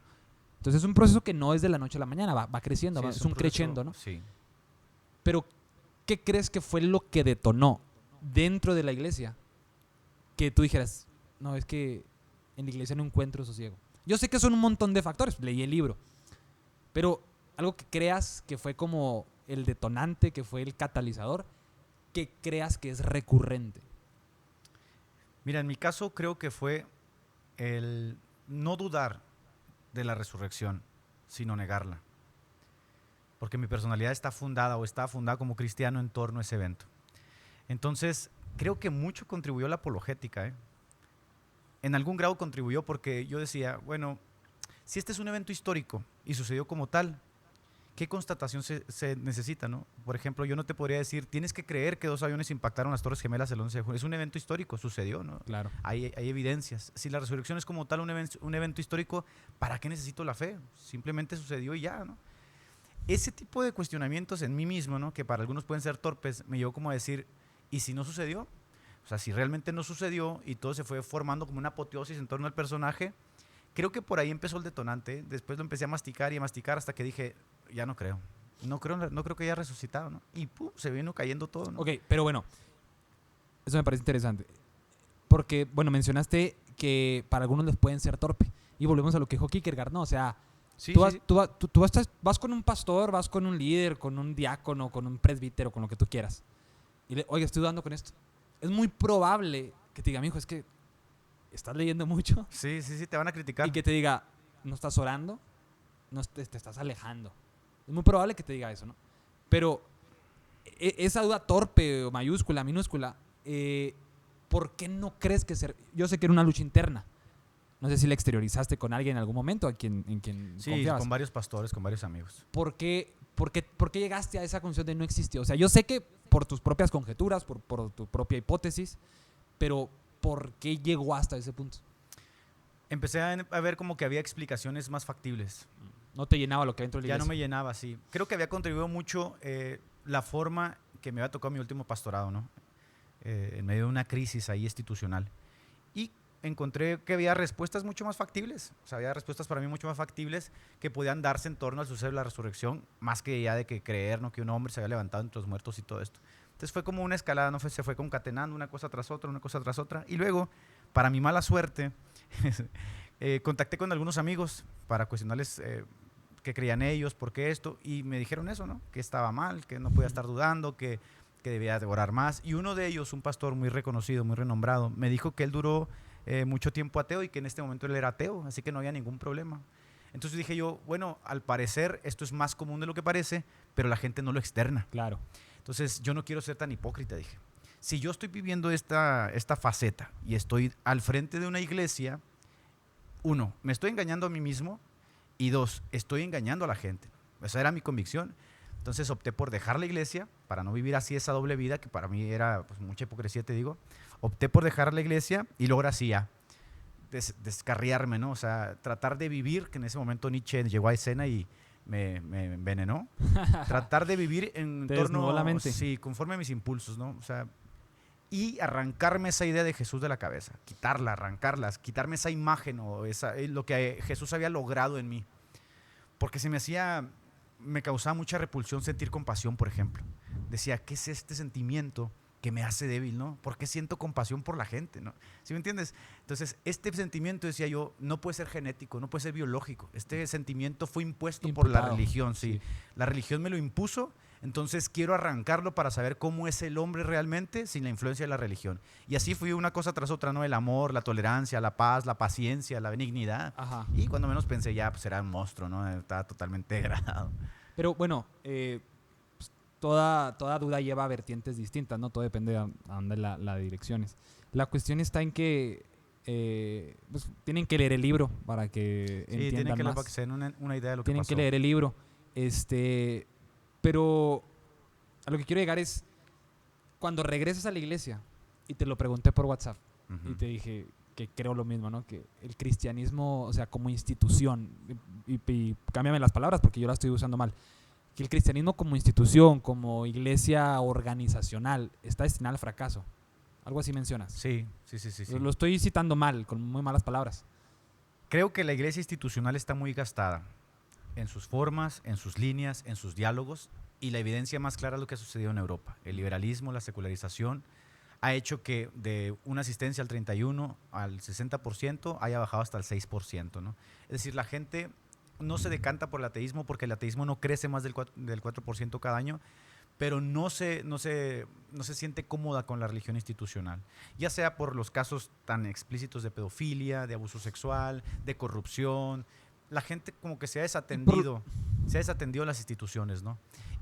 [SPEAKER 1] Entonces es un proceso que no es de la noche a la mañana, va creciendo, es un crescendo, ¿no?
[SPEAKER 2] Sí.
[SPEAKER 1] Pero, ¿qué crees que fue lo que detonó dentro de la iglesia que tú dijeras, no, es que en la iglesia no encuentro sosiego? Yo sé que son un montón de factores, leí el libro, pero algo que creas que fue como el detonante, que fue el catalizador, que creas que es recurrente.
[SPEAKER 2] Mira, en mi caso creo que fue el no dudar de la resurrección, sino negarla. Porque mi personalidad está fundada como cristiano en torno a ese evento. Entonces, creo que mucho contribuyó la apologética, ¿eh? En algún grado contribuyó porque yo decía, bueno, si este es un evento histórico y sucedió como tal, ¿qué constatación se necesita, ¿no? Por ejemplo, yo no te podría decir, tienes que creer que 2 aviones impactaron las Torres Gemelas el 11 de junio. Es un evento histórico, sucedió, ¿no?
[SPEAKER 1] Claro.
[SPEAKER 2] Hay evidencias. Si la resurrección es como tal un evento histórico, ¿para qué necesito la fe? Simplemente sucedió y ya, ¿no? Ese tipo de cuestionamientos en mí mismo, ¿no? Que para algunos pueden ser torpes, me llevó como a decir, ¿y si no sucedió? O sea, si realmente no sucedió y todo se fue formando como una apoteosis en torno al personaje, creo que por ahí empezó el detonante. Después lo empecé a masticar y a masticar hasta que dije, ya no creo. No creo que haya resucitado, ¿no? Y ¡pum! Se vino cayendo todo, ¿no?
[SPEAKER 1] Ok, pero bueno, eso me parece interesante. Porque, bueno, mencionaste que para algunos les pueden ser torpe. Y volvemos a lo que dijo Kierkegaard, ¿no? O sea,
[SPEAKER 2] sí,
[SPEAKER 1] tú vas con un pastor, vas con un líder, con un diácono, con un presbítero, con lo que tú quieras. Y oye, estoy dudando con esto. Es muy probable que te diga, mijo, es que estás leyendo mucho.
[SPEAKER 2] Sí, te van a criticar.
[SPEAKER 1] Y que te diga, no estás orando, no te estás alejando. Es muy probable que te diga eso, ¿no? Pero esa duda torpe o mayúscula, minúscula, ¿por qué no crees que ser? Yo sé que era una lucha interna. No sé si la exteriorizaste con alguien en algún momento en quien
[SPEAKER 2] sí,
[SPEAKER 1] confiabas.
[SPEAKER 2] Con varios pastores, con varios amigos.
[SPEAKER 1] ¿Por qué llegaste a esa conclusión de no existió? O sea, yo sé que por tus propias conjeturas, por tu propia hipótesis, pero ¿por qué llegó hasta ese punto?
[SPEAKER 2] Empecé a ver como que había explicaciones más factibles.
[SPEAKER 1] No te llenaba lo que dentro de la iglesia.
[SPEAKER 2] Ya no me llenaba, sí. Creo que había contribuido mucho la forma que me había tocado mi último pastorado, ¿no? En medio de una crisis ahí institucional. Y encontré que había respuestas mucho más factibles. O sea, había respuestas para mí mucho más factibles que podían darse en torno al suceso de la resurrección, más que ya de que creer, ¿no? Que un hombre se había levantado entre los muertos y todo esto. Entonces fue como una escalada, ¿no? Se fue concatenando una cosa tras otra, una cosa tras otra. Y luego, para mi mala suerte, contacté con algunos amigos para cuestionarles qué creían ellos, por qué esto, y me dijeron eso, ¿no? Que estaba mal, que no podía estar dudando, que debía de orar más. Y uno de ellos, un pastor muy reconocido, muy renombrado, me dijo que él duró mucho tiempo ateo y que en este momento él era ateo, así que no había ningún problema. Entonces dije yo, bueno, al parecer esto es más común de lo que parece, pero la gente no lo externa.
[SPEAKER 1] Claro.
[SPEAKER 2] Entonces yo no quiero ser tan hipócrita, dije. Si yo estoy viviendo esta faceta y estoy al frente de una iglesia, 1, me estoy engañando a mí mismo, y 2, estoy engañando a la gente. Esa era mi convicción. Entonces opté por dejar la iglesia para no vivir así esa doble vida, que para mí era pues, mucha hipocresía, te digo. Opté por dejar la iglesia y luego así ya descarriarme, ¿no? O sea, tratar de vivir, que en ese momento Nietzsche llegó a escena y me envenenó. Tratar de vivir en torno,
[SPEAKER 1] la mente.
[SPEAKER 2] Sí, conforme a mis impulsos, ¿no? O sea, y arrancarme esa idea de Jesús de la cabeza, quitarla, arrancarlas, quitarme esa imagen o lo que Jesús había logrado en mí. Porque me causaba mucha repulsión sentir compasión, por ejemplo. decía, ¿qué es este sentimiento que me hace débil, ¿no? ¿Por qué siento compasión por la gente, ¿no? ¿Sí me entiendes? Entonces, este sentimiento, decía yo, no puede ser genético, no puede ser biológico. Este sentimiento fue impuesto por la
[SPEAKER 1] Imputado.
[SPEAKER 2] religión, sí.
[SPEAKER 1] Sí.
[SPEAKER 2] La religión me lo impuso, entonces quiero arrancarlo para saber cómo es el hombre realmente sin la influencia de la religión. Y así fui una cosa tras otra, ¿no? El amor, la tolerancia, la paz, la paciencia, la benignidad.
[SPEAKER 1] Ajá.
[SPEAKER 2] Y cuando menos pensé ya, pues era un monstruo, ¿no? Estaba totalmente degradado.
[SPEAKER 1] Pero bueno, pues, toda duda lleva vertientes distintas, ¿no? Todo depende a dónde la direcciones. La cuestión está en que pues, tienen que leer el libro para que
[SPEAKER 2] Sí, tienen
[SPEAKER 1] entiendan
[SPEAKER 2] que leer
[SPEAKER 1] más.
[SPEAKER 2] para que se den una idea de lo que
[SPEAKER 1] Tienen
[SPEAKER 2] pasó.
[SPEAKER 1] que leer el libro. Pero a lo que quiero llegar es cuando regresas a la iglesia, y te lo pregunté por WhatsApp, y te dije que creo lo mismo, ¿no? Que el cristianismo, o sea, como institución, y cámbiame las palabras porque yo las estoy usando mal, que el cristianismo como institución, como iglesia organizacional, está destinado al fracaso. Algo así mencionas.
[SPEAKER 2] Sí.
[SPEAKER 1] Lo estoy citando mal, con muy malas palabras.
[SPEAKER 2] Creo que la iglesia institucional está muy gastada en sus formas, en sus líneas, en sus diálogos, y la evidencia más clara es lo que ha sucedido en Europa. El liberalismo, la secularización, ha hecho que de una asistencia al 31 al 60% haya bajado hasta el 6%, ¿no? Es decir, la gente no se decanta por el ateísmo porque el ateísmo no crece más del 4% cada año, pero no se siente cómoda con la religión institucional, ya sea por los casos tan explícitos de pedofilia, de abuso sexual, de corrupción. La gente como que se ha desatendido las instituciones, ¿no?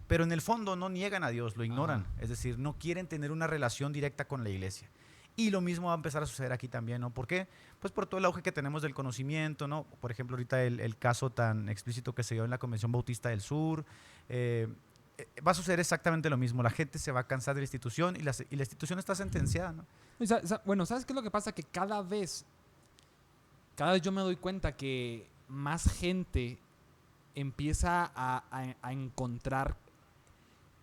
[SPEAKER 2] Pero en el fondo no niegan a Dios, lo ignoran.
[SPEAKER 1] Ajá.
[SPEAKER 2] Es decir, no quieren tener una relación directa con la iglesia. Y lo mismo va a empezar a suceder aquí también, ¿no? ¿Por qué? Pues por todo el auge que tenemos del conocimiento, ¿no? Por ejemplo, ahorita el caso tan explícito que se dio en la Convención Bautista del Sur. Va a suceder exactamente lo mismo. La gente se va a cansar de la institución y la institución está sentenciada, ¿no?
[SPEAKER 1] Bueno, ¿sabes qué es lo que pasa? Que cada vez yo me doy cuenta que más gente empieza a encontrar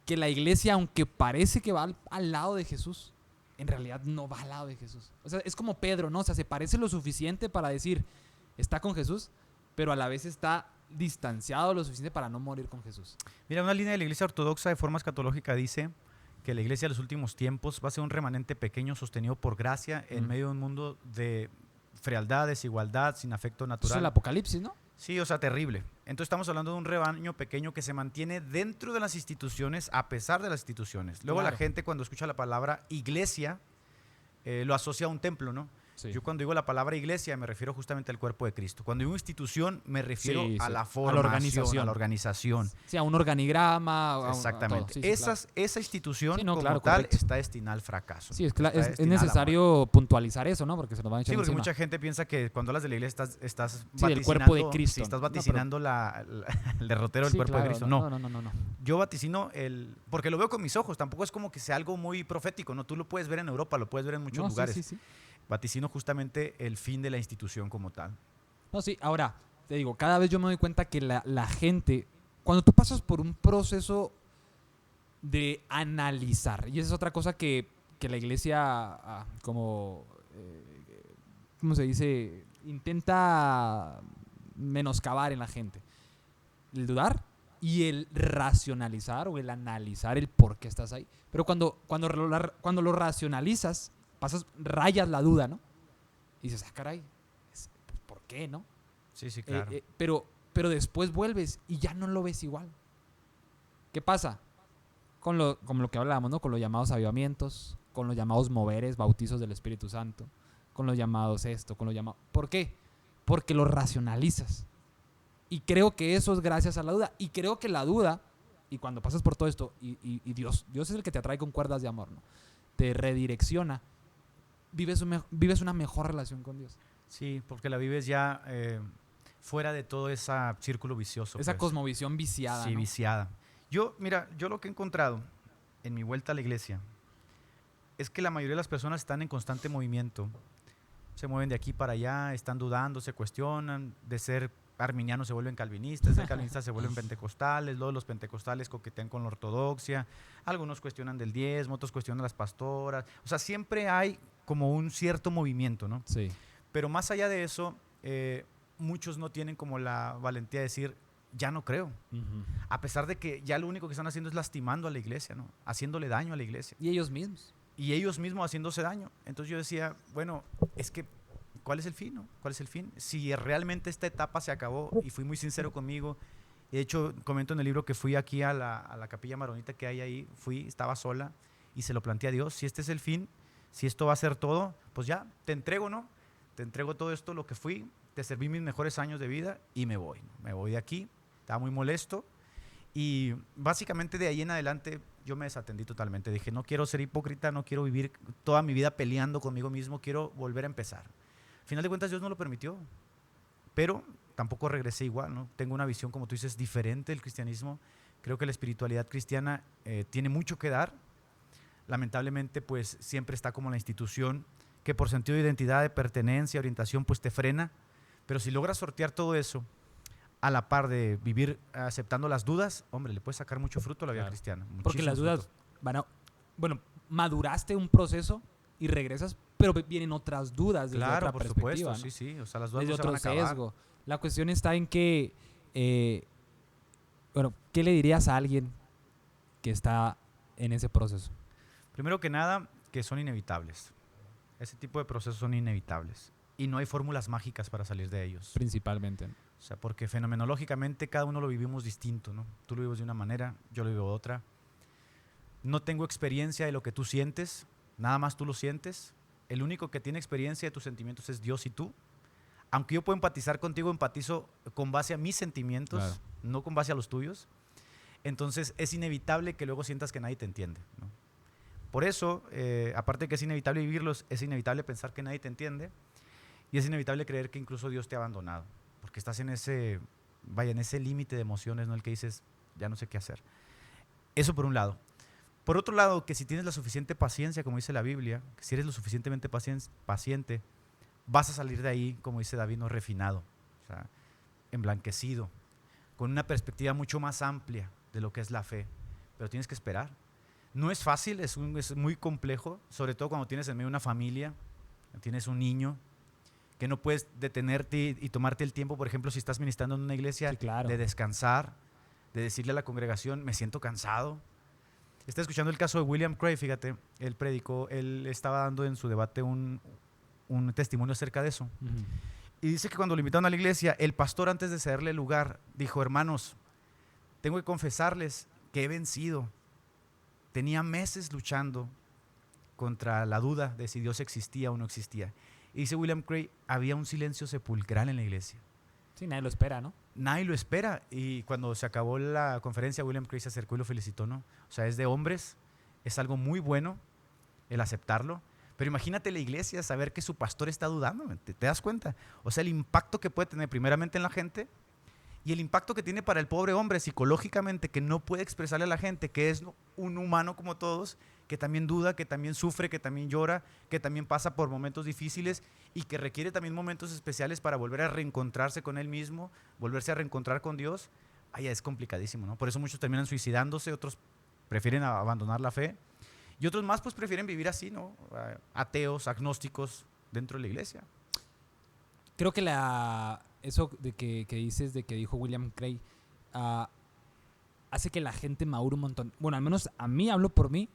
[SPEAKER 1] que la iglesia, aunque parece que va al lado de Jesús, en realidad no va al lado de Jesús. O sea, es como Pedro, ¿no? O sea, se parece lo suficiente para decir, está con Jesús, pero a la vez está distanciado lo suficiente para no morir con Jesús.
[SPEAKER 2] Mira, una línea de la iglesia ortodoxa de forma escatológica dice que la iglesia de los últimos tiempos va a ser un remanente pequeño sostenido por gracia en medio de un mundo de frialdad, desigualdad, sin afecto
[SPEAKER 1] Eso es
[SPEAKER 2] natural.
[SPEAKER 1] el Apocalipsis, ¿no?
[SPEAKER 2] Sí, o sea, terrible. Entonces estamos hablando de un rebaño pequeño que se mantiene dentro de las instituciones a pesar de las instituciones. Luego
[SPEAKER 1] Claro.
[SPEAKER 2] la gente cuando escucha la palabra iglesia lo asocia a un templo, ¿no?
[SPEAKER 1] Sí.
[SPEAKER 2] Yo cuando digo la palabra iglesia me refiero justamente al cuerpo de Cristo. Cuando digo institución me refiero
[SPEAKER 1] Sí,
[SPEAKER 2] a
[SPEAKER 1] sí.
[SPEAKER 2] la
[SPEAKER 1] A la
[SPEAKER 2] formación,
[SPEAKER 1] organización.
[SPEAKER 2] a la organización.
[SPEAKER 1] Sí, a un organigrama. A todo.
[SPEAKER 2] Exactamente.
[SPEAKER 1] Sí, claro.
[SPEAKER 2] Esa institución
[SPEAKER 1] Sí, no,
[SPEAKER 2] como
[SPEAKER 1] claro,
[SPEAKER 2] tal
[SPEAKER 1] correcto.
[SPEAKER 2] está destinada al fracaso.
[SPEAKER 1] Sí, es
[SPEAKER 2] Está
[SPEAKER 1] es
[SPEAKER 2] destinada a la
[SPEAKER 1] necesario puntualizar eso, ¿no? Porque se nos van a echar
[SPEAKER 2] Sí, porque
[SPEAKER 1] encima.
[SPEAKER 2] mucha gente piensa que cuando hablas de la iglesia estás
[SPEAKER 1] Sí,
[SPEAKER 2] vaticinando,
[SPEAKER 1] del cuerpo de Cristo.
[SPEAKER 2] sí, estás
[SPEAKER 1] No, pero-
[SPEAKER 2] vaticinando el derrotero del
[SPEAKER 1] Sí,
[SPEAKER 2] cuerpo
[SPEAKER 1] claro,
[SPEAKER 2] de Cristo.
[SPEAKER 1] no.
[SPEAKER 2] No, yo vaticino porque lo veo con mis ojos, tampoco es como que sea algo muy profético, ¿no? Tú lo puedes ver en Europa, lo puedes ver en muchos
[SPEAKER 1] No,
[SPEAKER 2] lugares.
[SPEAKER 1] sí.
[SPEAKER 2] Vaticino justamente el fin de la institución como tal.
[SPEAKER 1] No, sí, ahora, te digo, cada vez yo me doy cuenta que la gente, cuando tú pasas por un proceso de analizar, y esa es otra cosa que la iglesia, ¿cómo se dice? Intenta menoscabar en la gente. El dudar y el racionalizar o el analizar el por qué estás ahí. Pero cuando lo racionalizas, rayas la duda, ¿no? Y dices, caray, ¿por qué, no?
[SPEAKER 2] Sí, claro.
[SPEAKER 1] Pero después vuelves y ya no lo ves igual. ¿Qué pasa? Como lo que hablábamos, ¿no? Con los llamados avivamientos, con los llamados moveres, bautizos del Espíritu Santo, con los llamados ¿Por qué? Porque lo racionalizas. Y creo que eso es gracias a la duda. Y creo que la duda, y cuando pasas por todo esto, y Dios es el que te atrae con cuerdas de amor, ¿no? Te redirecciona. Vives una mejor relación con Dios.
[SPEAKER 2] Sí, porque la vives ya fuera de todo ese círculo vicioso.
[SPEAKER 1] Esa
[SPEAKER 2] pues.
[SPEAKER 1] cosmovisión viciada,
[SPEAKER 2] Sí,
[SPEAKER 1] ¿no?
[SPEAKER 2] viciada. Yo lo que he encontrado en mi vuelta a la iglesia es que la mayoría de las personas están en constante movimiento. Se mueven de aquí para allá, están dudando, se cuestionan, de ser arminianos se vuelven calvinistas, de ser calvinistas se vuelven pentecostales, luego los pentecostales coquetean con la ortodoxia, algunos cuestionan del diezmo, otros cuestionan las pastoras. O sea, siempre hay como un cierto movimiento, ¿no?
[SPEAKER 1] Sí.
[SPEAKER 2] Pero más allá de eso, muchos no tienen como la valentía de decir, ya no creo.
[SPEAKER 1] Ujú.
[SPEAKER 2] A pesar de que ya lo único que están haciendo es lastimando a la iglesia, ¿no? Haciéndole daño a la iglesia.
[SPEAKER 1] Y ellos mismos.
[SPEAKER 2] Y ellos mismos haciéndose daño. Entonces yo decía, bueno, es que, ¿cuál es el fin, no? ¿Cuál es el fin? Si realmente esta etapa se acabó, y fui muy sincero conmigo, de hecho, comento en el libro que fui aquí a la capilla maronita que hay ahí, estaba sola, y se lo planteé a Dios, si este es el fin, si esto va a ser todo, pues ya, te entrego, ¿no? Te entrego todo esto, lo que fui, te serví mis mejores años de vida, y me voy, ¿no? Me voy de aquí, estaba muy molesto, y básicamente de ahí en adelante yo me desatendí totalmente. Dije, no quiero ser hipócrita, no quiero vivir toda mi vida peleando conmigo mismo, quiero volver a empezar. Al final de cuentas Dios no lo permitió, pero tampoco regresé igual, ¿no? Tengo una visión, como tú dices, diferente del cristianismo. Creo que la espiritualidad cristiana tiene mucho que dar. Lamentablemente, pues siempre está como la institución que por sentido de identidad, de pertenencia, orientación, pues te frena. Pero si logras sortear todo eso a la par de vivir aceptando las dudas, hombre, le puedes sacar mucho fruto a la vida
[SPEAKER 1] Claro.
[SPEAKER 2] cristiana.
[SPEAKER 1] Porque las
[SPEAKER 2] muchísimo
[SPEAKER 1] dudas
[SPEAKER 2] fruto.
[SPEAKER 1] van a... Bueno, maduraste un proceso y regresas, pero vienen otras dudas desde
[SPEAKER 2] Claro,
[SPEAKER 1] otra
[SPEAKER 2] por
[SPEAKER 1] perspectiva,
[SPEAKER 2] supuesto,
[SPEAKER 1] ¿no?
[SPEAKER 2] sí, sí. O sea, las dudas
[SPEAKER 1] Desde
[SPEAKER 2] no se van
[SPEAKER 1] otro
[SPEAKER 2] a acabar.
[SPEAKER 1] sesgo. La cuestión está en que, bueno, ¿qué le dirías a alguien que está en ese proceso?
[SPEAKER 2] Primero que nada, que son inevitables. Ese tipo de procesos son inevitables. Y no hay fórmulas mágicas para salir de ellos.
[SPEAKER 1] Principalmente, ¿no?
[SPEAKER 2] O sea, porque fenomenológicamente cada uno lo vivimos distinto, ¿no? Tú lo vives de una manera, yo lo vivo de otra. No tengo experiencia de lo que tú sientes, nada más tú lo sientes. El único que tiene experiencia de tus sentimientos es Dios y tú. Aunque yo puedo empatizar contigo, empatizo con base a mis sentimientos,
[SPEAKER 1] Claro.
[SPEAKER 2] no con base a los tuyos. Entonces es inevitable que luego sientas que nadie te entiende, ¿no? Por eso, aparte de que es inevitable vivirlos, es inevitable pensar que nadie te entiende y es inevitable creer que incluso Dios te ha abandonado, porque estás en ese, vaya, en ese límite de emociones, ¿no? El que dices, ya no sé qué hacer. Eso por un lado. Por otro lado, que si tienes la suficiente paciencia, como dice la Biblia, que si eres lo suficientemente paciente, vas a salir de ahí, como dice David, no refinado, o sea, emblanquecido, con una perspectiva mucho más amplia de lo que es la fe. Pero tienes que esperar. No es fácil, es muy complejo, sobre todo cuando tienes en medio una familia, tienes un niño, que no puedes detenerte y tomarte el tiempo, por ejemplo, si estás ministrando en una iglesia,
[SPEAKER 1] Sí, claro.
[SPEAKER 2] de descansar, de decirle a la congregación, me siento cansado. Estaba escuchando el caso de William Craig, fíjate, él predicó, él estaba dando en su debate un testimonio acerca de eso.
[SPEAKER 1] Ujú.
[SPEAKER 2] Y dice que cuando lo invitaron a la iglesia, el pastor, antes de cederle el lugar, dijo, hermanos, tengo que confesarles que he vencido. Tenía meses luchando contra la duda de si Dios existía o no existía. Y dice William Craig, había un silencio sepulcral en la iglesia.
[SPEAKER 1] Sí, nadie lo espera, ¿no?
[SPEAKER 2] Nadie lo espera. Y cuando se acabó la conferencia, William Craig se acercó y lo felicitó, ¿no? O sea, es de hombres, es algo muy bueno el aceptarlo. Pero imagínate la iglesia, saber que su pastor está dudando, ¿te das cuenta? O sea, el impacto que puede tener primeramente en la gente y el impacto que tiene para el pobre hombre psicológicamente, que no puede expresarle a la gente que es un humano como todos, que también duda, que también sufre, que también llora, que también pasa por momentos difíciles y que requiere también momentos especiales para volver a reencontrarse con él mismo, volverse a reencontrar con Dios. Ay, es complicadísimo, ¿no? Por eso muchos terminan suicidándose, otros prefieren abandonar la fe y otros más pues prefieren vivir así, ¿no? Ateos, agnósticos dentro de la iglesia.
[SPEAKER 1] Creo que eso de que dices, de que dijo William Craig, hace que la gente madure un montón. Bueno, al menos a mí, hablo por mí,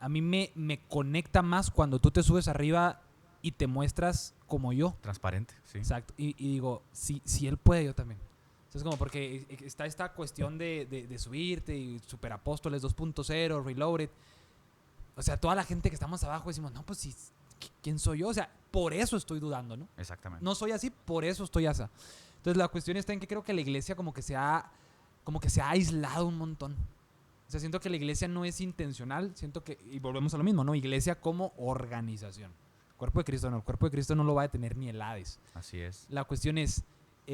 [SPEAKER 1] a mí me conecta más cuando tú te subes arriba y te muestras como yo.
[SPEAKER 2] Transparente, sí.
[SPEAKER 1] Exacto. Y digo, si él puede, yo también. Entonces, como porque está esta cuestión de subirte y Superapóstoles 2.0, Reloaded. O sea, toda la gente que estamos abajo decimos, no, pues, ¿quién soy yo? O sea, por eso estoy dudando, ¿no?
[SPEAKER 2] Exactamente.
[SPEAKER 1] No soy así, por eso estoy así. Entonces, la cuestión está en que creo que la iglesia como que se ha aislado un montón. O sea, siento que la iglesia no es intencional, siento que, y volvemos a lo mismo, ¿no? Iglesia como organización. Cuerpo de Cristo no, el cuerpo de Cristo no lo va a detener ni el Hades.
[SPEAKER 2] Así es.
[SPEAKER 1] La cuestión es,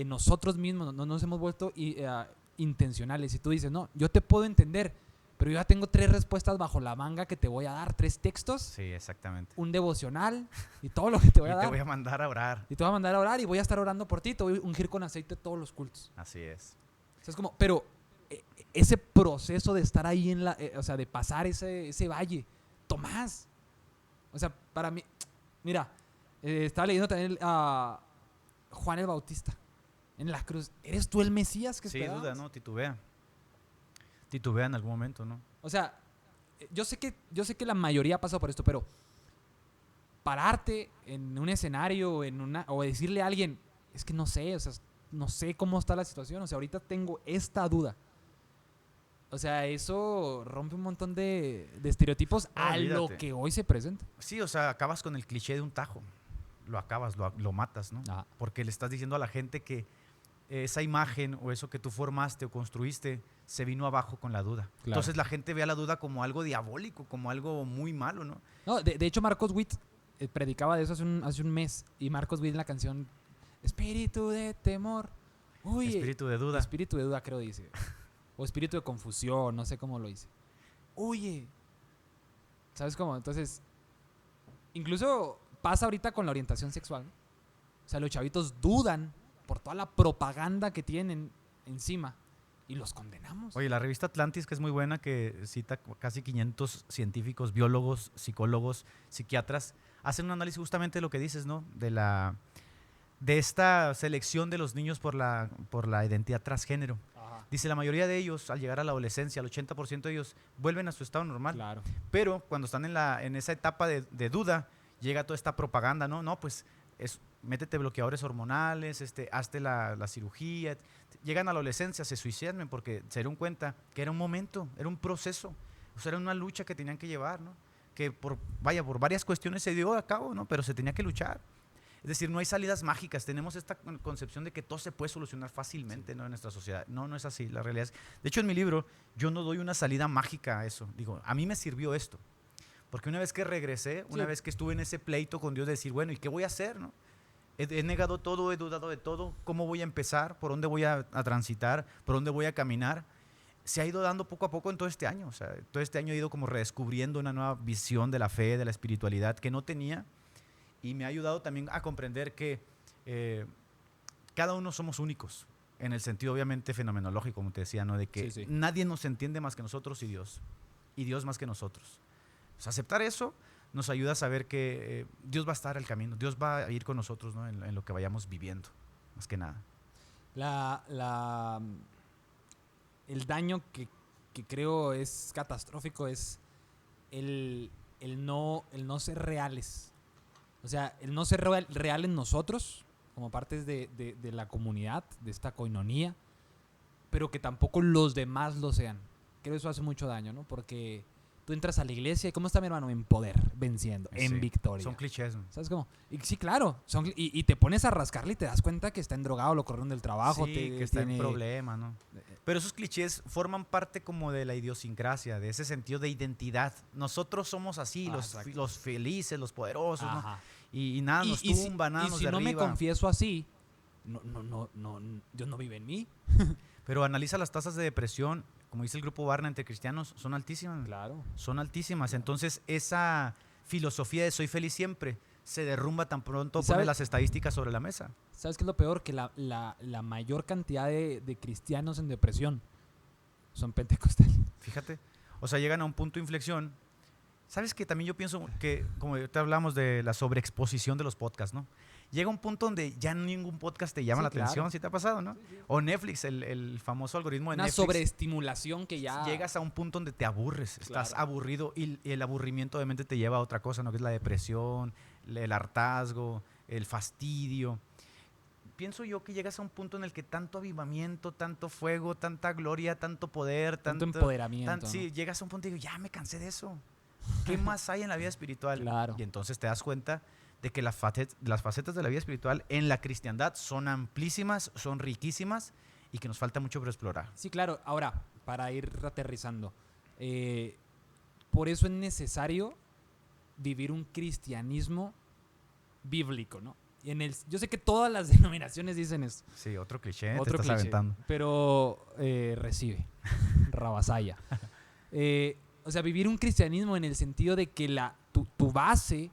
[SPEAKER 1] nosotros mismos no nos hemos vuelto intencionales. Y tú dices, no, yo te puedo entender, pero yo ya tengo 3 respuestas bajo la manga que te voy a dar, 3 textos,
[SPEAKER 2] Sí, exactamente.
[SPEAKER 1] un devocional y todo lo que te voy a
[SPEAKER 2] Y
[SPEAKER 1] dar.
[SPEAKER 2] te voy a mandar a orar.
[SPEAKER 1] Y te voy a mandar a orar y voy a estar orando por ti, te voy a ungir con aceite todos los cultos.
[SPEAKER 2] Así es.
[SPEAKER 1] O sea, es como, pero ese proceso de estar ahí o sea, de pasar ese valle, Tomás. O sea, para mí, mira, estaba leyendo también a Juan el Bautista. en la cruz, ¿eres tú el Mesías que
[SPEAKER 2] Sí,
[SPEAKER 1] esperabas?
[SPEAKER 2] duda, ¿no? Titubea. Titubea en algún momento, ¿no?
[SPEAKER 1] O sea, yo sé que la mayoría pasa por esto, pero pararte en un escenario o decirle a alguien, es que no sé, o sea, no sé cómo está la situación, o sea, ahorita tengo esta duda. O sea, eso rompe un montón de estereotipos a lo
[SPEAKER 2] Olvídate.
[SPEAKER 1] que hoy se presenta.
[SPEAKER 2] Sí, o sea, acabas con el cliché de un tajo. Lo acabas, lo matas, ¿no?
[SPEAKER 1] Ajá.
[SPEAKER 2] Porque le estás diciendo a la gente que esa imagen o eso que tú formaste o construiste se vino abajo con la duda.
[SPEAKER 1] Claro.
[SPEAKER 2] Entonces la gente ve a la duda como algo diabólico, como algo muy malo, ¿no?
[SPEAKER 1] No, de hecho, Marcos Witt predicaba de eso hace un mes. Y Marcos Witt en la canción Espíritu de temor. Uy,
[SPEAKER 2] Espíritu de duda.
[SPEAKER 1] espíritu de duda, creo dice. O espíritu de confusión, no sé cómo lo dice. Oye, ¿sabes cómo? Entonces, incluso pasa ahorita con la orientación sexual. O sea, los chavitos dudan por toda la propaganda que tienen encima y los condenamos.
[SPEAKER 2] Oye, la revista Atlantis, que es muy buena, que cita casi 500 científicos, biólogos, psicólogos, psiquiatras, hacen un análisis justamente de lo que dices, ¿no? De esta selección de los niños por la identidad transgénero.
[SPEAKER 1] Ajá,
[SPEAKER 2] Dice, la mayoría de ellos, al llegar a la adolescencia, el 80% de ellos vuelven a su estado normal.
[SPEAKER 1] claro.
[SPEAKER 2] Pero cuando están en esa etapa de duda, llega toda esta propaganda, ¿no? No, pues métete bloqueadores hormonales, hazte la cirugía. Llegan a la adolescencia, se suicidan porque se dieron cuenta que era un momento, era un proceso, o sea, era una lucha que tenían que llevar, ¿no? Que por varias cuestiones se dio a cabo, ¿no? Pero se tenía que luchar. Es decir, no hay salidas mágicas. Tenemos esta concepción de que todo se puede solucionar fácilmente, sí, ¿no? En nuestra sociedad. No, no es así. La realidad es... De hecho, en mi libro, yo no doy una salida mágica a eso. Digo, a mí me sirvió esto. Porque una vez que regresé, una vez que estuve en ese pleito con Dios de decir, bueno, ¿y qué voy a hacer, no? He negado todo, he dudado de todo. ¿Cómo voy a empezar? ¿Por dónde voy a transitar? ¿Por dónde voy a caminar? Se ha ido dando poco a poco en todo este año. O sea, todo este año he ido como redescubriendo una nueva visión de la fe, de la espiritualidad que no tenía. Y me ha ayudado también a comprender que cada uno somos únicos, en el sentido obviamente fenomenológico, como te decía, ¿no? De que
[SPEAKER 1] Sí.
[SPEAKER 2] nadie nos entiende más que nosotros y Dios más que nosotros. O sea, aceptar eso nos ayuda a saber que Dios va a estar al camino, Dios va a ir con nosotros, ¿no? En lo que vayamos viviendo, más que nada.
[SPEAKER 1] El daño que creo es catastrófico es el no ser reales. O sea, el no ser real en nosotros, como partes de la comunidad, de esta coinonía, pero que tampoco los demás lo sean. Creo que eso hace mucho daño, ¿no? Porque tú entras a la iglesia y ¿cómo está mi hermano? En poder, venciendo, en
[SPEAKER 2] Sí,
[SPEAKER 1] victoria.
[SPEAKER 2] son clichés, ¿no?
[SPEAKER 1] ¿Sabes cómo? Y sí, claro. Y te pones a rascarle y te das cuenta que está endrogado, lo corrieron del trabajo.
[SPEAKER 2] Sí, que está en problema, ¿no? Pero esos clichés forman parte como de la idiosincrasia, de ese sentido de identidad. Nosotros somos así, los felices, los poderosos, ¿no? Y nada nos tumba, nada nos
[SPEAKER 1] derriba. Y si no me confieso así, Dios no vive en mí.
[SPEAKER 2] Pero analiza las tasas de depresión, como dice el grupo Barna, entre cristianos, son altísimas.
[SPEAKER 1] Claro.
[SPEAKER 2] Son altísimas. Entonces, esa filosofía de soy feliz siempre se derrumba tan pronto pone las estadísticas sobre la mesa.
[SPEAKER 1] ¿Sabes qué es lo peor? Que la mayor cantidad de cristianos en depresión son pentecostales.
[SPEAKER 2] Fíjate. O sea, llegan a un punto de inflexión. ¿Sabes qué? También yo pienso que, como te hablamos de la sobreexposición de los podcasts, ¿no? Llega un punto donde ya ningún podcast te llama la atención, ¿sí te ha pasado, no? Sí. O Netflix, el famoso algoritmo de Netflix.
[SPEAKER 1] Una sobreestimulación que ya...
[SPEAKER 2] Llegas a un punto donde te aburres, estás aburrido y el aburrimiento obviamente te lleva a otra cosa, ¿no? Que es la depresión, el hartazgo, el fastidio. Pienso yo que llegas a un punto en el que tanto avivamiento, tanto fuego, tanta gloria, tanto poder, tanto
[SPEAKER 1] empoderamiento. ¿no?
[SPEAKER 2] Sí, llegas a un punto y digo, ya me cansé de eso. ¿Qué más hay en la vida espiritual?
[SPEAKER 1] Claro.
[SPEAKER 2] Y entonces te das cuenta de que las facetas de la vida espiritual en la cristiandad son amplísimas, son riquísimas y que nos falta mucho por explorar.
[SPEAKER 1] Sí, claro. Ahora, para ir aterrizando, por eso es necesario vivir un cristianismo bíblico, ¿no? Yo sé que todas las denominaciones dicen esto.
[SPEAKER 2] Sí, otro cliché, te estás aventando.
[SPEAKER 1] Pero recibe, rabasaya. O sea, vivir un cristianismo en el sentido de que tu base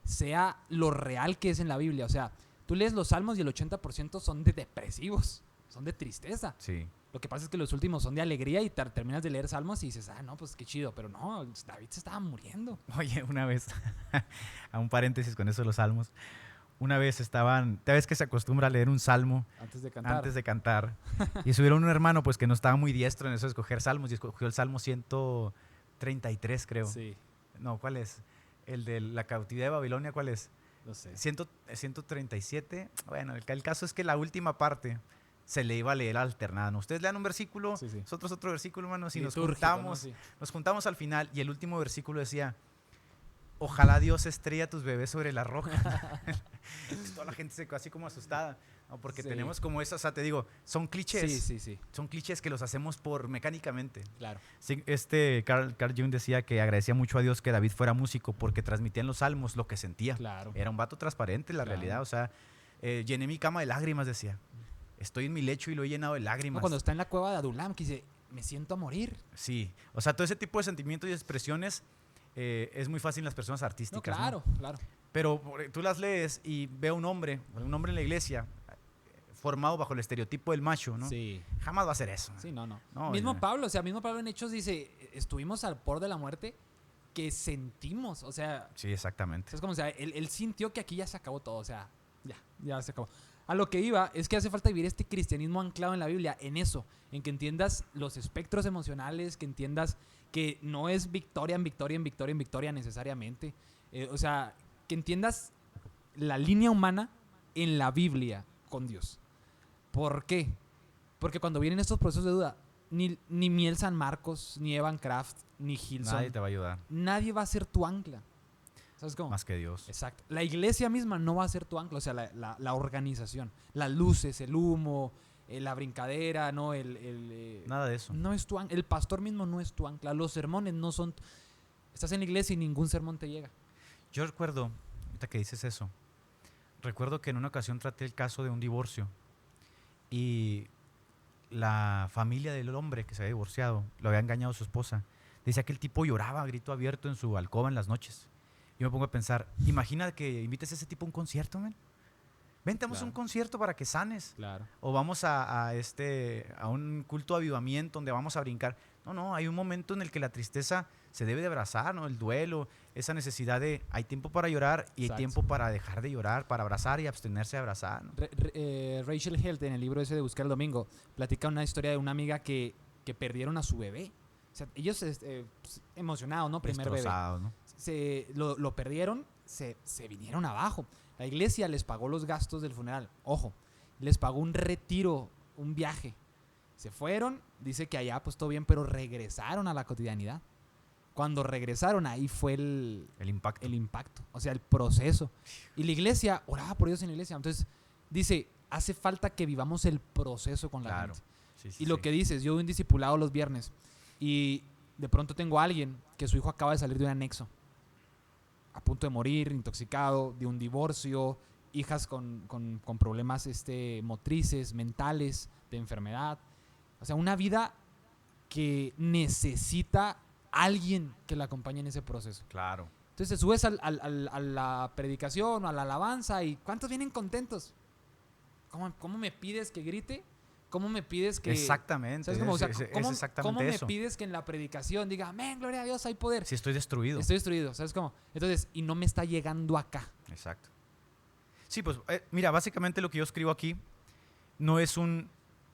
[SPEAKER 1] sea lo real que es en la Biblia. O sea, tú lees los salmos y el 80% son de depresivos, son de tristeza.
[SPEAKER 2] Sí.
[SPEAKER 1] Lo que pasa es que los últimos son de alegría y terminas de leer salmos y dices, no, pues qué chido. Pero no, David se estaba muriendo.
[SPEAKER 2] Oye, una vez, a un paréntesis con eso de los salmos, una vez estaban, ya ves que se acostumbra a leer un salmo antes de cantar. Y subieron un hermano pues que no estaba muy diestro en eso de escoger salmos y escogió el Salmo 133, creo.
[SPEAKER 1] Sí,
[SPEAKER 2] No, ¿cuál es? El de la cautividad de Babilonia, ¿cuál es?
[SPEAKER 1] no sé.
[SPEAKER 2] 137. Bueno, el caso es que la última parte se le iba a leer alternada, ¿no? Ustedes lean un versículo,
[SPEAKER 1] Sí, sí.
[SPEAKER 2] nosotros otro versículo, hermanos, y
[SPEAKER 1] Litúrgico, ¿no? Sí.
[SPEAKER 2] nos juntamos al final y el último versículo decía: ojalá Dios estrella tus bebés sobre la roca. Entonces, toda la gente se quedó así como asustada, ¿no? Porque
[SPEAKER 1] Sí.
[SPEAKER 2] tenemos como esas, o sea, te digo, son clichés.
[SPEAKER 1] Sí, sí, sí,
[SPEAKER 2] Son clichés que los hacemos por mecánicamente.
[SPEAKER 1] claro.
[SPEAKER 2] Sí, Carl Jung decía que agradecía mucho a Dios que David fuera músico porque transmitía en los salmos lo que sentía.
[SPEAKER 1] Claro.
[SPEAKER 2] Era un vato transparente, la
[SPEAKER 1] Claro.
[SPEAKER 2] realidad. O sea, llené mi cama de lágrimas, decía. Estoy en mi lecho y lo he llenado de
[SPEAKER 1] No,
[SPEAKER 2] lágrimas.
[SPEAKER 1] cuando está en la cueva de Adulam, que dice, me siento a morir.
[SPEAKER 2] Sí, o sea, todo ese tipo de sentimientos y expresiones es muy fácil en las personas
[SPEAKER 1] No,
[SPEAKER 2] artísticas.
[SPEAKER 1] claro, claro.
[SPEAKER 2] Pero tú las lees y veo un hombre en la iglesia formado bajo el estereotipo del macho, ¿no?
[SPEAKER 1] Sí,
[SPEAKER 2] Jamás va a ser eso.
[SPEAKER 1] sí, no, no.
[SPEAKER 2] No,
[SPEAKER 1] Mismo
[SPEAKER 2] ya.
[SPEAKER 1] Pablo, o sea, mismo Pablo en Hechos dice, estuvimos al borde de la muerte que sentimos, o sea,
[SPEAKER 2] Sí, exactamente.
[SPEAKER 1] es como, o sea, él sintió que aquí ya se acabó todo, o sea, ya se acabó. A lo que iba es que hace falta vivir este cristianismo anclado en la Biblia, en eso, en que entiendas los espectros emocionales, que entiendas que no es victoria en victoria en victoria en victoria necesariamente. O sea, que entiendas la línea humana en la Biblia con Dios. ¿Por qué? Porque cuando vienen estos procesos de duda, ni Miel San Marcos, ni Evan Kraft, ni Hilson,
[SPEAKER 2] Nadie te va a ayudar,
[SPEAKER 1] nadie va a ser tu ancla. ¿Sabes cómo?
[SPEAKER 2] más que Dios.
[SPEAKER 1] Exacto. La iglesia misma no va a ser tu ancla, o sea, la organización, las luces, el humo, la brincadera, ¿no?
[SPEAKER 2] Nada de eso.
[SPEAKER 1] No es tu ancla. El pastor mismo no es tu ancla. Los sermones no son. Estás en la iglesia y ningún sermón te llega.
[SPEAKER 2] Yo recuerdo, ahorita que dices eso, recuerdo que en una ocasión traté el caso de un divorcio y la familia del hombre que se había divorciado, lo había engañado a su esposa. Decía que el tipo lloraba a grito abierto en su alcoba en las noches. Yo me pongo a pensar, imagina que invites a ese tipo a un concierto, man. Vente, vamos a un
[SPEAKER 1] Claro.
[SPEAKER 2] concierto para que sanes.
[SPEAKER 1] Claro.
[SPEAKER 2] O vamos a un culto de avivamiento donde vamos a brincar. No, hay un momento en el que la tristeza se debe de abrazar, ¿no? El duelo, esa necesidad de hay tiempo para llorar y hay
[SPEAKER 1] Exacto.
[SPEAKER 2] tiempo para dejar de llorar, para abrazar y abstenerse de abrazar, ¿no?
[SPEAKER 1] Rachel Held, en el libro ese de Buscar el Domingo, platica una historia de una amiga que perdieron a su bebé. O sea, ellos pues, emocionados, ¿no? Primer bebé.
[SPEAKER 2] Destrozados, ¿no?
[SPEAKER 1] Lo perdieron, se vinieron abajo. La iglesia les pagó los gastos del funeral. Ojo, les pagó un retiro, un viaje. Se fueron, dice que allá pues todo bien, pero regresaron a la cotidianidad. Cuando regresaron, ahí fue el
[SPEAKER 2] impacto.
[SPEAKER 1] impacto, o sea, el proceso. Y la iglesia, oraba por Dios en la iglesia. Entonces, dice, hace falta que vivamos el proceso con la
[SPEAKER 2] Claro.
[SPEAKER 1] gente.
[SPEAKER 2] Sí, sí,
[SPEAKER 1] Y lo
[SPEAKER 2] sí.
[SPEAKER 1] que dices, yo doy un discipulado los viernes y de pronto tengo a alguien que su hijo acaba de salir de un anexo, a punto de morir, intoxicado, de un divorcio, hijas con problemas motrices, mentales, de enfermedad. O sea, una vida que necesita alguien que la acompañe en ese proceso.
[SPEAKER 2] Claro.
[SPEAKER 1] Entonces te subes a la predicación o a la alabanza y ¿cuántos vienen contentos? ¿Cómo me pides que grite? ¿Cómo me pides que...?
[SPEAKER 2] Exactamente.
[SPEAKER 1] ¿Sabes cómo? O sea,
[SPEAKER 2] es
[SPEAKER 1] ¿cómo
[SPEAKER 2] exactamente
[SPEAKER 1] me
[SPEAKER 2] eso.
[SPEAKER 1] pides que en la predicación diga, amén, gloria a Dios, hay poder?
[SPEAKER 2] Si estoy destruido.
[SPEAKER 1] Estoy destruido, ¿sabes cómo? Entonces, y no me está llegando acá.
[SPEAKER 2] Exacto. Sí, pues mira, básicamente lo que yo escribo aquí no es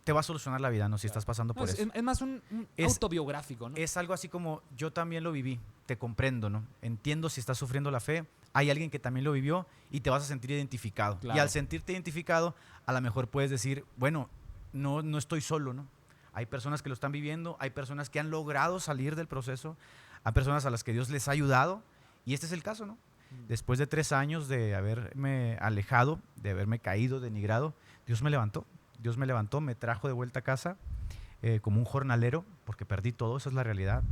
[SPEAKER 2] te va a solucionar la vida, ¿no? Si estás pasando
[SPEAKER 1] No,
[SPEAKER 2] por eso.
[SPEAKER 1] es más un
[SPEAKER 2] Es-
[SPEAKER 1] autobiográfico, ¿no?
[SPEAKER 2] Es algo así como yo también lo viví, te comprendo, ¿no? Entiendo si estás sufriendo la fe, hay alguien que también lo vivió y te vas a sentir identificado.
[SPEAKER 1] Claro.
[SPEAKER 2] Y al sentirte identificado, a lo mejor puedes decir, bueno, no estoy solo, ¿no? Hay personas que lo están viviendo, hay personas que han logrado salir del proceso, hay personas a las que Dios les ha ayudado y este es el caso, ¿no? Después de 3 años de haberme alejado, de haberme caído, denigrado, Dios me levantó. Dios me levantó, me trajo de vuelta a casa como un jornalero, porque perdí todo, esa es la realidad.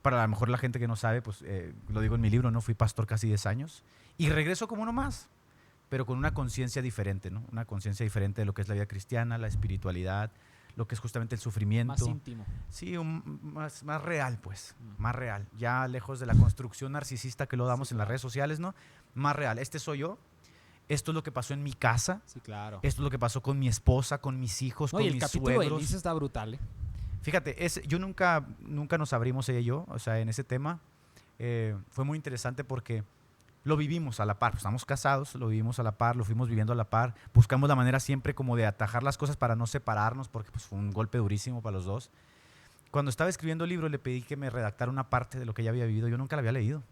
[SPEAKER 2] Para a lo mejor la gente que no sabe, pues lo digo en mi libro, ¿no? Fui pastor casi 10 años y regreso como uno más, pero con una conciencia diferente, ¿no? Una conciencia diferente de lo que es la vida cristiana, la espiritualidad, lo que es justamente el sufrimiento.
[SPEAKER 1] Más íntimo.
[SPEAKER 2] Sí, más real, pues, más real. Ya lejos de la construcción narcisista que lo damos
[SPEAKER 1] Sí,
[SPEAKER 2] en las
[SPEAKER 1] claro.
[SPEAKER 2] redes sociales, ¿no? Más real. Este soy yo. Esto es lo que pasó en mi casa.
[SPEAKER 1] Sí, claro.
[SPEAKER 2] Esto es lo que pasó con mi esposa, con mis hijos,
[SPEAKER 1] No,
[SPEAKER 2] con
[SPEAKER 1] y el
[SPEAKER 2] mis
[SPEAKER 1] capítulo de
[SPEAKER 2] suegros.
[SPEAKER 1] Elisa está brutal, ¿eh?
[SPEAKER 2] Fíjate, yo nunca nos abrimos ella y yo, o sea, en ese tema. Fue muy interesante porque lo vivimos a la par. Pues estamos casados, lo vivimos a la par, lo fuimos viviendo a la par. Buscamos la manera siempre como de atajar las cosas para no separarnos, porque pues, fue un golpe durísimo para los dos. Cuando estaba escribiendo el libro, le pedí que me redactara una parte de lo que ella había vivido. Yo nunca la había leído.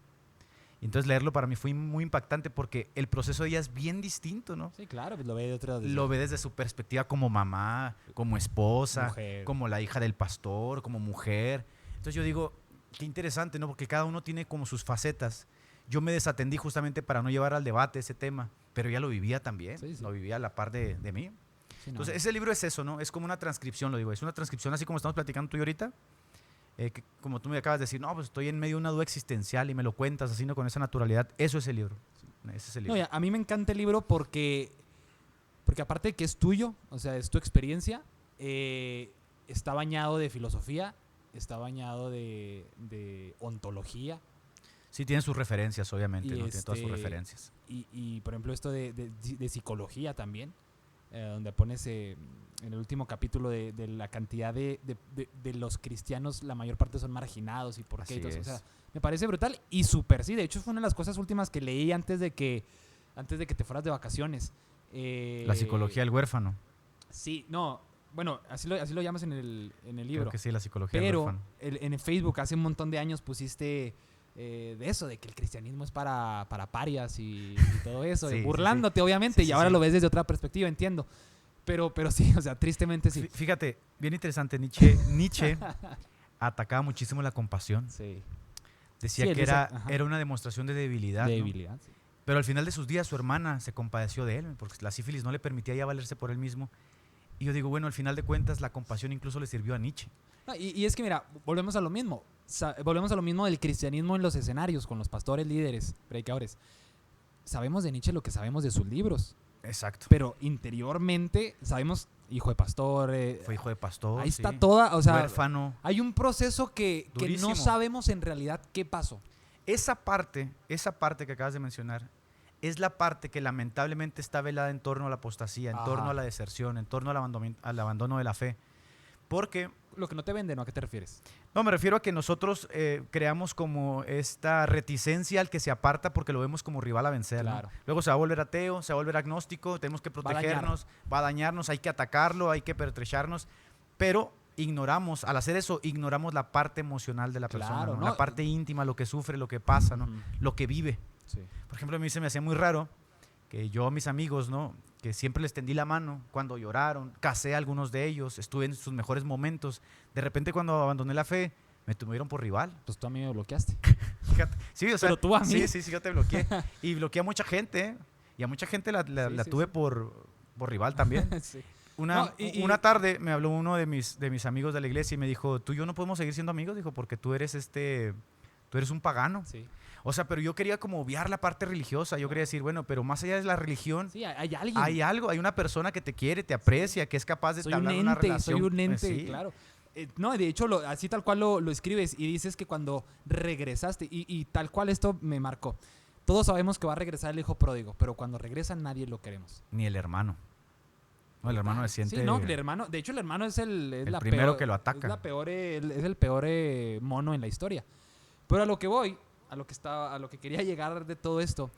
[SPEAKER 2] Y entonces leerlo para mí fue muy impactante porque el proceso de ella es bien distinto, ¿no?
[SPEAKER 1] Sí, claro, pues lo ve de otra...
[SPEAKER 2] Lo ve desde su perspectiva como mamá, como esposa,
[SPEAKER 1] Mujer.
[SPEAKER 2] como la hija del pastor, como mujer. Entonces yo digo, qué interesante, ¿no? Porque cada uno tiene como sus facetas. Yo me desatendí justamente para no llevar al debate ese tema, pero ella lo vivía también,
[SPEAKER 1] Sí, sí.
[SPEAKER 2] lo vivía a la par de mí.
[SPEAKER 1] Sí, no.
[SPEAKER 2] Entonces ese libro es eso, ¿no? Es como una transcripción, lo digo, es una transcripción así como estamos platicando tú y ahorita. Que, como tú me acabas de decir, no, pues estoy en medio de una duda existencial y me lo cuentas así, ¿no? Con esa naturalidad. Eso es el libro. Ese es el
[SPEAKER 1] No,
[SPEAKER 2] libro.
[SPEAKER 1] a mí me encanta el libro porque aparte de que es tuyo, o sea, es tu experiencia, está bañado de filosofía, está bañado de ontología.
[SPEAKER 2] Sí, tiene sus referencias, obviamente,
[SPEAKER 1] Y
[SPEAKER 2] ¿no? Tiene todas sus referencias.
[SPEAKER 1] Y, por ejemplo, esto de psicología también, donde pones en el último capítulo de la cantidad de los cristianos, la mayor parte son marginados y por qué.
[SPEAKER 2] Así
[SPEAKER 1] Y todo eso. O
[SPEAKER 2] es.
[SPEAKER 1] sea, me parece brutal y súper sí. De hecho, fue una de las cosas últimas que leí antes de que te fueras de vacaciones.
[SPEAKER 2] La psicología del huérfano.
[SPEAKER 1] Sí, no, bueno, así lo llamas en el libro.
[SPEAKER 2] Creo que sí, la psicología del
[SPEAKER 1] Pero
[SPEAKER 2] huérfano.
[SPEAKER 1] en el Facebook hace un montón de años pusiste de eso, de que el cristianismo es para parias y todo eso,
[SPEAKER 2] Sí, sí,
[SPEAKER 1] burlándote obviamente,
[SPEAKER 2] Sí,
[SPEAKER 1] y
[SPEAKER 2] sí,
[SPEAKER 1] ahora
[SPEAKER 2] sí.
[SPEAKER 1] lo ves desde otra perspectiva, entiendo. Pero sí, o sea, tristemente sí.
[SPEAKER 2] Fíjate, bien interesante, Nietzsche atacaba muchísimo la compasión.
[SPEAKER 1] Sí.
[SPEAKER 2] Decía
[SPEAKER 1] Sí, él
[SPEAKER 2] que
[SPEAKER 1] dice,
[SPEAKER 2] era,
[SPEAKER 1] ajá,
[SPEAKER 2] era una demostración de debilidad, ¿no?
[SPEAKER 1] debilidad. Sí.
[SPEAKER 2] Pero al final de sus días su hermana se compadeció de él, porque la sífilis no le permitía ya valerse por él mismo. Y yo digo, bueno, al final de cuentas la compasión incluso le sirvió a Nietzsche.
[SPEAKER 1] No, y es que mira, volvemos a lo mismo. Volvemos a lo mismo del cristianismo en los escenarios, con los pastores, líderes, predicadores. Sabemos de Nietzsche lo que sabemos de sus libros,
[SPEAKER 2] Exacto.
[SPEAKER 1] pero interiormente sabemos, hijo de pastor,
[SPEAKER 2] Fue hijo de pastor.
[SPEAKER 1] ahí está
[SPEAKER 2] sí.
[SPEAKER 1] toda, o sea,
[SPEAKER 2] Huérfano.
[SPEAKER 1] hay un proceso que
[SPEAKER 2] Durísimo.
[SPEAKER 1] no sabemos en realidad qué pasó.
[SPEAKER 2] Esa parte que acabas de mencionar, es la parte que lamentablemente está velada en torno a la apostasía, en
[SPEAKER 1] Ajá.
[SPEAKER 2] torno a la deserción, en torno al abandono de la fe. Porque,
[SPEAKER 1] Lo que no te venden, ¿o a qué te refieres?
[SPEAKER 2] no, me refiero a que nosotros creamos como esta reticencia al que se aparta porque lo vemos como rival a vencer,
[SPEAKER 1] Claro.
[SPEAKER 2] ¿no? Luego se va a volver ateo, se va a volver agnóstico, tenemos que protegernos, va a dañarnos, hay que atacarlo, hay que pertrecharnos, pero ignoramos, al hacer eso, ignoramos la parte emocional de la persona,
[SPEAKER 1] Claro,
[SPEAKER 2] ¿no?
[SPEAKER 1] ¿no?
[SPEAKER 2] La parte íntima, lo que sufre, lo que pasa, ¿no?
[SPEAKER 1] Ujú.
[SPEAKER 2] Lo que vive.
[SPEAKER 1] Sí.
[SPEAKER 2] Por ejemplo, a mí se me hacía muy raro que yo a mis amigos, ¿no? Que siempre les tendí la mano cuando lloraron, casé a algunos de ellos, estuve en sus mejores momentos. De repente cuando abandoné la fe, me tuvieron por rival.
[SPEAKER 1] Pues tú a mí me bloqueaste.
[SPEAKER 2] Fíjate. Sí, o sea,
[SPEAKER 1] Pero tú a mí.
[SPEAKER 2] sí, yo te bloqueé. Y bloqueé a mucha gente, ¿eh? Y a mucha gente la
[SPEAKER 1] Sí,
[SPEAKER 2] tuve
[SPEAKER 1] sí.
[SPEAKER 2] por rival también.
[SPEAKER 1] Sí.
[SPEAKER 2] Una,
[SPEAKER 1] No, y-
[SPEAKER 2] una tarde me habló uno de mis amigos de la iglesia y me dijo, tú y yo no podemos seguir siendo amigos, dijo, porque tú eres un pagano.
[SPEAKER 1] Sí.
[SPEAKER 2] O sea, pero yo quería como obviar la parte religiosa. Yo quería decir, bueno, pero más allá de la religión,
[SPEAKER 1] Sí, hay alguien.
[SPEAKER 2] hay algo, hay una persona que te quiere, te aprecia, que es capaz de
[SPEAKER 1] Soy un
[SPEAKER 2] entablar una
[SPEAKER 1] ente,
[SPEAKER 2] relación.
[SPEAKER 1] soy un ente,
[SPEAKER 2] Sí.
[SPEAKER 1] claro. No, de hecho, así tal cual lo escribes y dices que cuando regresaste, y tal cual esto me marcó. Todos sabemos que va a regresar el hijo pródigo, pero cuando regresa nadie lo queremos.
[SPEAKER 2] Ni el hermano. No, el hermano se siente...
[SPEAKER 1] Sí, no, el hermano, de hecho el hermano es
[SPEAKER 2] El
[SPEAKER 1] la
[SPEAKER 2] primero
[SPEAKER 1] peor,
[SPEAKER 2] que lo ataca.
[SPEAKER 1] Es la peor, es el peor mono en la historia. Pero a lo que voy, a lo que quería llegar de todo esto,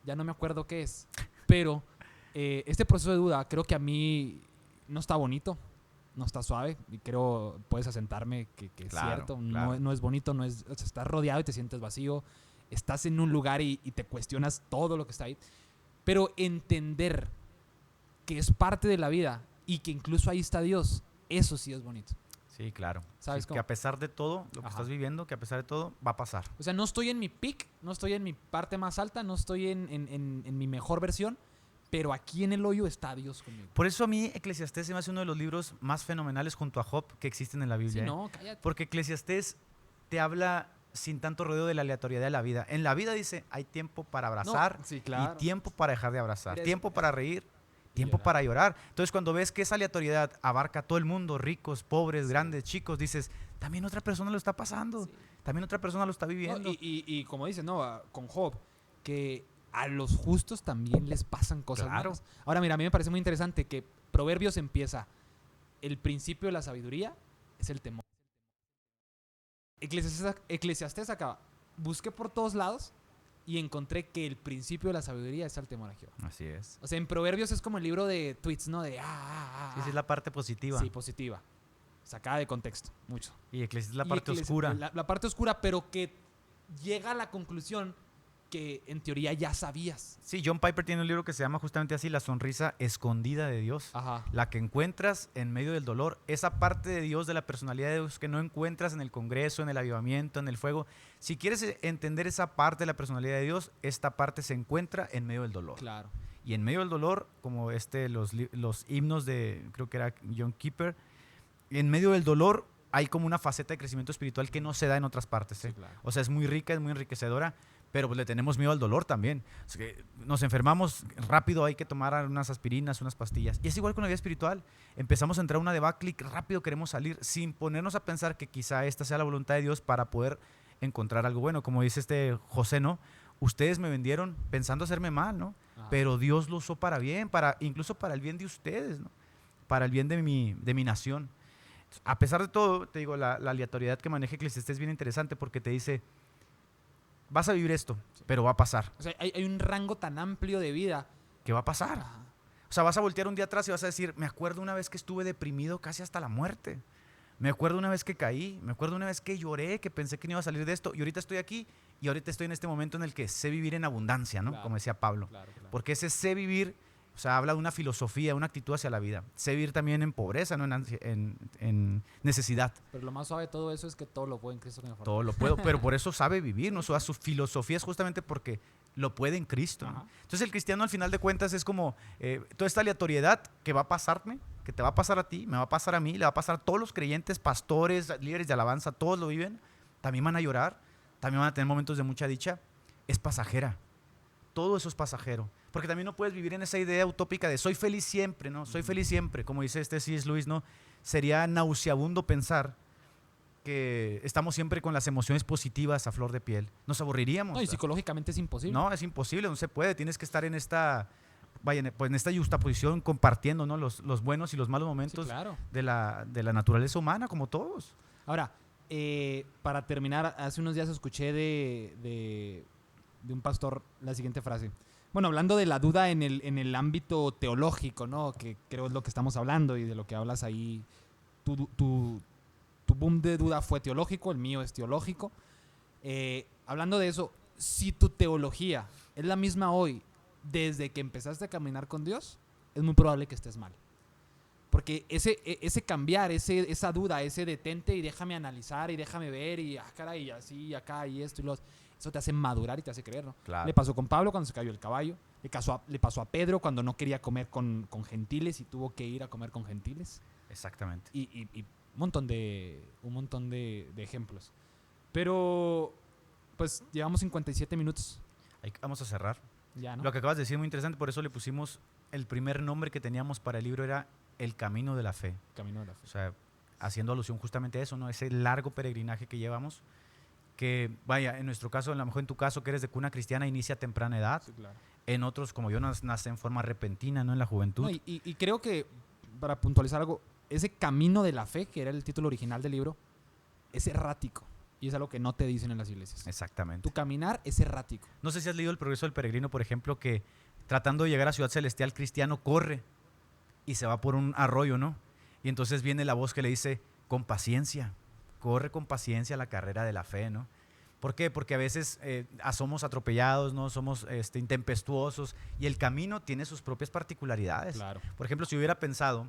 [SPEAKER 1] ya no me acuerdo qué es, pero este proceso de duda creo que a mí no está bonito, no está suave, y creo puedes asentarme que es
[SPEAKER 2] Claro,
[SPEAKER 1] cierto,
[SPEAKER 2] claro.
[SPEAKER 1] no es bonito, o sea, estás rodeado y te sientes vacío, estás en un lugar y te cuestionas todo lo que está ahí, pero entender que es parte de la vida y que incluso ahí está Dios, eso sí es bonito.
[SPEAKER 2] Sí, claro.
[SPEAKER 1] ¿Sabes
[SPEAKER 2] Sí,
[SPEAKER 1] cómo?
[SPEAKER 2] que a pesar de todo, lo que
[SPEAKER 1] Ajá.
[SPEAKER 2] estás viviendo, que a pesar de todo, va a pasar.
[SPEAKER 1] O sea, no estoy en mi peak, no estoy en mi parte más alta, no estoy en mi mejor versión, pero aquí en el hoyo está Dios conmigo.
[SPEAKER 2] Por eso a mí Eclesiastés se me hace uno de los libros más fenomenales junto a Job que existen en la
[SPEAKER 1] Sí,
[SPEAKER 2] Biblia. ¿eh?
[SPEAKER 1] no, cállate.
[SPEAKER 2] Porque Eclesiastés te habla sin tanto rodeo de la aleatoriedad de la vida. En la vida dice, hay tiempo para abrazar
[SPEAKER 1] No, sí, claro.
[SPEAKER 2] y tiempo para dejar de abrazar,
[SPEAKER 1] Mira,
[SPEAKER 2] tiempo para reír, tiempo
[SPEAKER 1] llorar.
[SPEAKER 2] para llorar. Entonces cuando ves que esa aleatoriedad abarca a todo el mundo, ricos, pobres,
[SPEAKER 1] Sí.
[SPEAKER 2] grandes, chicos, dices, también otra persona lo está pasando,
[SPEAKER 1] Sí.
[SPEAKER 2] también otra persona lo está
[SPEAKER 1] No,
[SPEAKER 2] viviendo.
[SPEAKER 1] y como dices, no, con Job, que a los justos también les pasan cosas
[SPEAKER 2] Claro.
[SPEAKER 1] malas. Ahora, mira, a mí me parece muy interesante que Proverbios empieza, el principio de la sabiduría es el temor. Eclesiastés acaba, busqué por todos lados y encontré que el principio de la sabiduría es el temor a Jehová.
[SPEAKER 2] Así es.
[SPEAKER 1] O sea, en Proverbios es como el libro de tweets, ¿no? De
[SPEAKER 2] Sí, es la parte positiva.
[SPEAKER 1] Sí, positiva. Sacada de contexto, mucho.
[SPEAKER 2] Y Eclesiastés es la
[SPEAKER 1] Y
[SPEAKER 2] parte oscura.
[SPEAKER 1] La parte oscura, pero que llega a la conclusión que en teoría ya sabías.
[SPEAKER 2] Sí, John Piper tiene un libro que se llama justamente así, La sonrisa escondida de Dios.
[SPEAKER 1] Ajá.
[SPEAKER 2] La que encuentras en medio del dolor, esa parte de Dios, de la personalidad de Dios que no encuentras en el Congreso, en el avivamiento, en el fuego. Si quieres entender esa parte de la personalidad de Dios, esta parte se encuentra en medio del dolor.
[SPEAKER 1] Claro.
[SPEAKER 2] Y en medio del dolor, como los himnos de, creo que era John Piper, en medio del dolor hay como una faceta de crecimiento espiritual que no se da en otras partes.
[SPEAKER 1] Sí, claro.
[SPEAKER 2] O sea, es muy rica, es muy enriquecedora, pero pues le tenemos miedo al dolor también. O sea, que nos enfermamos rápido, hay que tomar unas aspirinas, unas pastillas. Y es igual con la vida espiritual. Empezamos a entrar a una debacle y rápido queremos salir sin ponernos a pensar que quizá esta sea la voluntad de Dios para poder encontrar algo bueno. Como dice José, ¿no? Ustedes me vendieron pensando hacerme mal, ¿no?
[SPEAKER 1] Ajá.
[SPEAKER 2] Pero Dios lo usó para bien, incluso para el bien de ustedes, ¿no? Para el bien de mi nación. A pesar de todo, te digo, la aleatoriedad que maneja Eclesiastés es bien interesante porque te dice, vas a vivir esto, pero va a pasar.
[SPEAKER 1] O sea, hay un rango tan amplio de vida.
[SPEAKER 2] ¿Qué va a pasar?
[SPEAKER 1] Ajá.
[SPEAKER 2] O sea, vas a voltear un día atrás y vas a decir, me acuerdo una vez que estuve deprimido casi hasta la muerte. Me acuerdo una vez que caí, me acuerdo una vez que lloré, que pensé que no iba a salir de esto, y ahorita estoy aquí, y ahorita estoy en este momento en el que sé vivir en abundancia, ¿no?
[SPEAKER 1] Claro,
[SPEAKER 2] Como decía Pablo.
[SPEAKER 1] Claro.
[SPEAKER 2] Porque ese sé vivir, o sea, habla de una filosofía, una actitud hacia la vida. Sé vivir también en pobreza, no en necesidad.
[SPEAKER 1] Pero lo más suave de todo eso es que todo lo puede en Cristo que me fortalece.
[SPEAKER 2] Todo lo puedo, pero por eso sabe vivir, ¿no? Su filosofía es justamente porque lo puede en Cristo, ¿no?
[SPEAKER 1] Ajá.
[SPEAKER 2] Entonces el cristiano al final de cuentas es como toda esta aleatoriedad que va a pasarme, que te va a pasar a ti, me va a pasar a mí, le va a pasar a todos los creyentes, pastores, líderes de alabanza, todos lo viven, también van a llorar, también van a tener momentos de mucha dicha, es pasajera, todo eso es pasajero, porque también no puedes vivir en esa idea utópica de soy feliz siempre, ¿no? Soy feliz siempre, como dice C.S. Lewis, ¿no? Sería nauseabundo pensar que estamos siempre con las emociones positivas a flor de piel, nos aburriríamos.
[SPEAKER 1] No, y psicológicamente es imposible.
[SPEAKER 2] No, es imposible, no se puede, tienes que estar en esta justaposición compartiendo, ¿no? los buenos y los malos momentos
[SPEAKER 1] Sí, claro.
[SPEAKER 2] de la naturaleza humana, como todos.
[SPEAKER 1] Ahora, para terminar, hace unos días escuché de un pastor la siguiente frase. Bueno, hablando de la duda en el ámbito teológico, ¿no? Que creo es lo que estamos hablando y de lo que hablas ahí. Tu boom de duda fue teológico, el mío es teológico. Hablando de eso, si tu teología es la misma hoy desde que empezaste a caminar con Dios, es muy probable que estés mal. Porque ese cambiar, esa duda, ese detente y déjame analizar y déjame ver y caray, y así, y acá, y esto y lo otro, eso te hace madurar y te hace creer, ¿no?
[SPEAKER 2] Claro.
[SPEAKER 1] Le pasó con Pablo cuando se cayó el caballo, le pasó a Pedro cuando no quería comer con gentiles y tuvo que ir a comer con gentiles.
[SPEAKER 2] Exactamente.
[SPEAKER 1] Y un montón de ejemplos. Pero, pues, llevamos 57 minutos.
[SPEAKER 2] Vamos a cerrar.
[SPEAKER 1] Ya, ¿no?
[SPEAKER 2] Lo que acabas de decir es muy interesante, por eso le pusimos el primer nombre que teníamos para el libro era El Camino de la Fe.
[SPEAKER 1] Camino de la Fe.
[SPEAKER 2] O sea, haciendo alusión justamente a eso, ¿no? Ese largo peregrinaje que llevamos, que vaya, en nuestro caso, a lo mejor en tu caso, que eres de cuna cristiana, inicia a temprana edad.
[SPEAKER 1] Sí, claro.
[SPEAKER 2] En otros, como yo, nace en forma repentina, ¿no? En la juventud.
[SPEAKER 1] No, y creo que, para puntualizar algo, ese camino de la fe, que era el título original del libro, es errático. Y es algo que no te dicen en las iglesias.
[SPEAKER 2] Exactamente.
[SPEAKER 1] Tu caminar es errático.
[SPEAKER 2] No sé si has leído El Progreso del Peregrino, por ejemplo, que tratando de llegar a Ciudad Celestial, cristiano corre y se va por un arroyo, ¿no? Y entonces viene la voz que le dice, con paciencia, corre con paciencia la carrera de la fe, ¿no? ¿Por qué? Porque a veces somos atropellados, ¿no? Somos intempestuosos y el camino tiene sus propias particularidades.
[SPEAKER 1] Claro.
[SPEAKER 2] Por ejemplo, si hubiera pensado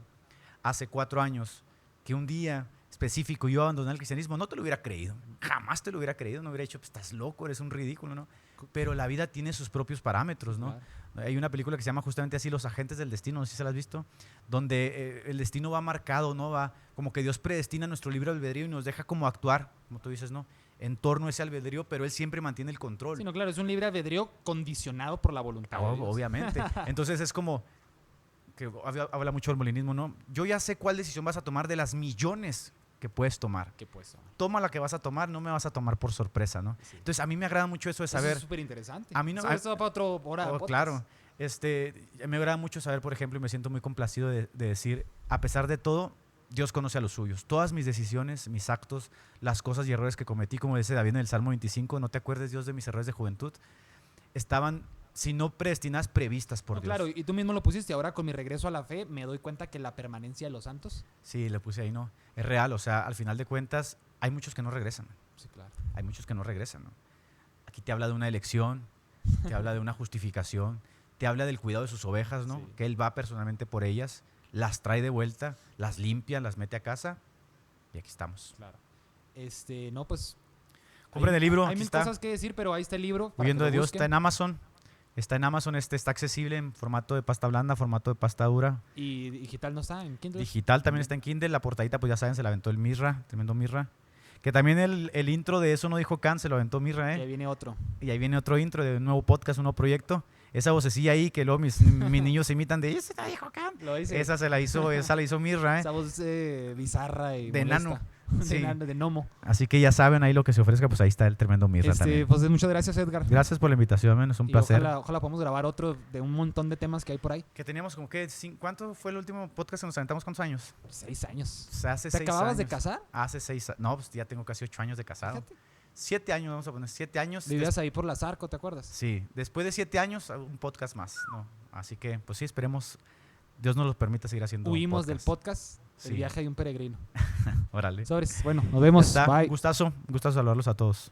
[SPEAKER 2] hace 4 años que un día específico yo abandoné el cristianismo, no te lo hubiera creído, jamás te lo hubiera creído, no hubiera dicho, pues, estás loco, eres un ridículo, ¿no? Pero la vida tiene sus propios parámetros, ¿no? Claro. Hay una película que se llama justamente así, Los Agentes del Destino, no sé si se la has visto, donde el destino va marcado, ¿no? Va como que Dios predestina nuestro libre albedrío y nos deja como actuar, como tú dices, ¿no? En torno a ese albedrío, pero Él siempre mantiene el control.
[SPEAKER 1] Sí, no, claro, es un libre albedrío condicionado por la voluntad de Dios.
[SPEAKER 2] Obviamente. Entonces es como, que habla mucho del molinismo, ¿no? Yo ya sé cuál decisión vas a tomar de las millones que puedes tomar. Toma la que vas a tomar, no me vas a tomar por sorpresa, ¿no? Sí. Entonces a mí me agrada mucho eso de saber.
[SPEAKER 1] Eso es súper interesante.
[SPEAKER 2] A mí no.
[SPEAKER 1] Eso va para otro hora.
[SPEAKER 2] Claro. Me agrada mucho saber, por ejemplo, y me siento muy complacido de decir, a pesar de todo, Dios conoce a los suyos. Todas mis decisiones, mis actos, las cosas y errores que cometí, como dice David en el Salmo 25, no te acuerdes, Dios, de mis errores de juventud. estaban, si no predestinadas, previstas por
[SPEAKER 1] No,
[SPEAKER 2] Dios.
[SPEAKER 1] claro, y tú mismo lo pusiste. Ahora con mi regreso a la fe me doy cuenta que la permanencia de los santos.
[SPEAKER 2] Sí, le puse ahí, ¿no? Es real, o sea, al final de cuentas, hay muchos que no regresan.
[SPEAKER 1] Sí, claro.
[SPEAKER 2] Hay muchos que no regresan, ¿no? Aquí te habla de una elección, te habla de una justificación, te habla del cuidado de sus ovejas, ¿no?
[SPEAKER 1] Sí.
[SPEAKER 2] Que él va personalmente por ellas, las trae de vuelta, las limpia, las mete a casa y aquí estamos.
[SPEAKER 1] Claro. No, pues...
[SPEAKER 2] Compren el libro,
[SPEAKER 1] Hay
[SPEAKER 2] aquí
[SPEAKER 1] mil
[SPEAKER 2] está.
[SPEAKER 1] cosas que decir, pero ahí está el libro. para
[SPEAKER 2] Huyendo
[SPEAKER 1] que
[SPEAKER 2] de
[SPEAKER 1] lo
[SPEAKER 2] Dios,
[SPEAKER 1] busquen.
[SPEAKER 2] está en Amazon. Está en Amazon, está accesible en formato de pasta blanda, formato de pasta dura.
[SPEAKER 1] Y digital no está en Kindle.
[SPEAKER 2] Digital también está en Kindle. La portadita, pues ya saben, se la aventó el Mirra, tremendo Mirra. Que también el intro de Eso no dijo Khan, se lo aventó Mirra,
[SPEAKER 1] Y ahí viene otro.
[SPEAKER 2] Y ahí viene otro intro de un nuevo podcast, un nuevo proyecto. Esa vocecilla ahí que luego mis niños imitan de Eso no dijo Khan.
[SPEAKER 1] Lo dice.
[SPEAKER 2] Esa la hizo Mirra,
[SPEAKER 1] Esa voz bizarra y
[SPEAKER 2] De
[SPEAKER 1] molesta.
[SPEAKER 2] enano.
[SPEAKER 1] De
[SPEAKER 2] Sí.
[SPEAKER 1] enano, de gnomo.
[SPEAKER 2] Así que ya saben ahí lo que se ofrezca, pues ahí está el tremendo Mirra también.
[SPEAKER 1] Pues muchas gracias, Edgar.
[SPEAKER 2] Gracias por la invitación, man, es un
[SPEAKER 1] Y
[SPEAKER 2] placer.
[SPEAKER 1] ojalá podamos grabar otro de un montón de temas que hay por ahí.
[SPEAKER 2] Que teníamos como que, ¿cuánto fue el último podcast que nos aventamos? ¿Cuántos años?
[SPEAKER 1] 6 años.
[SPEAKER 2] O sea, hace
[SPEAKER 1] ¿Te
[SPEAKER 2] 6
[SPEAKER 1] acababas de
[SPEAKER 2] años.
[SPEAKER 1] casar?
[SPEAKER 2] Hace 6 años. No, pues ya tengo casi 8 años de casado.
[SPEAKER 1] Fíjate.
[SPEAKER 2] 7 años, vamos a poner 7 años.
[SPEAKER 1] Vivías ahí por la Zarco, ¿te acuerdas?
[SPEAKER 2] Sí, después de 7 años, un podcast más, ¿no? Así que, pues sí, esperemos, Dios nos los permita seguir haciendo
[SPEAKER 1] Huimos del podcast,
[SPEAKER 2] Sí.
[SPEAKER 1] el viaje de un peregrino.
[SPEAKER 2] Órale.
[SPEAKER 1] Sobres. Bueno, nos
[SPEAKER 2] Ya
[SPEAKER 1] vemos.
[SPEAKER 2] está.
[SPEAKER 1] Bye.
[SPEAKER 2] Gustazo saludarlos a todos.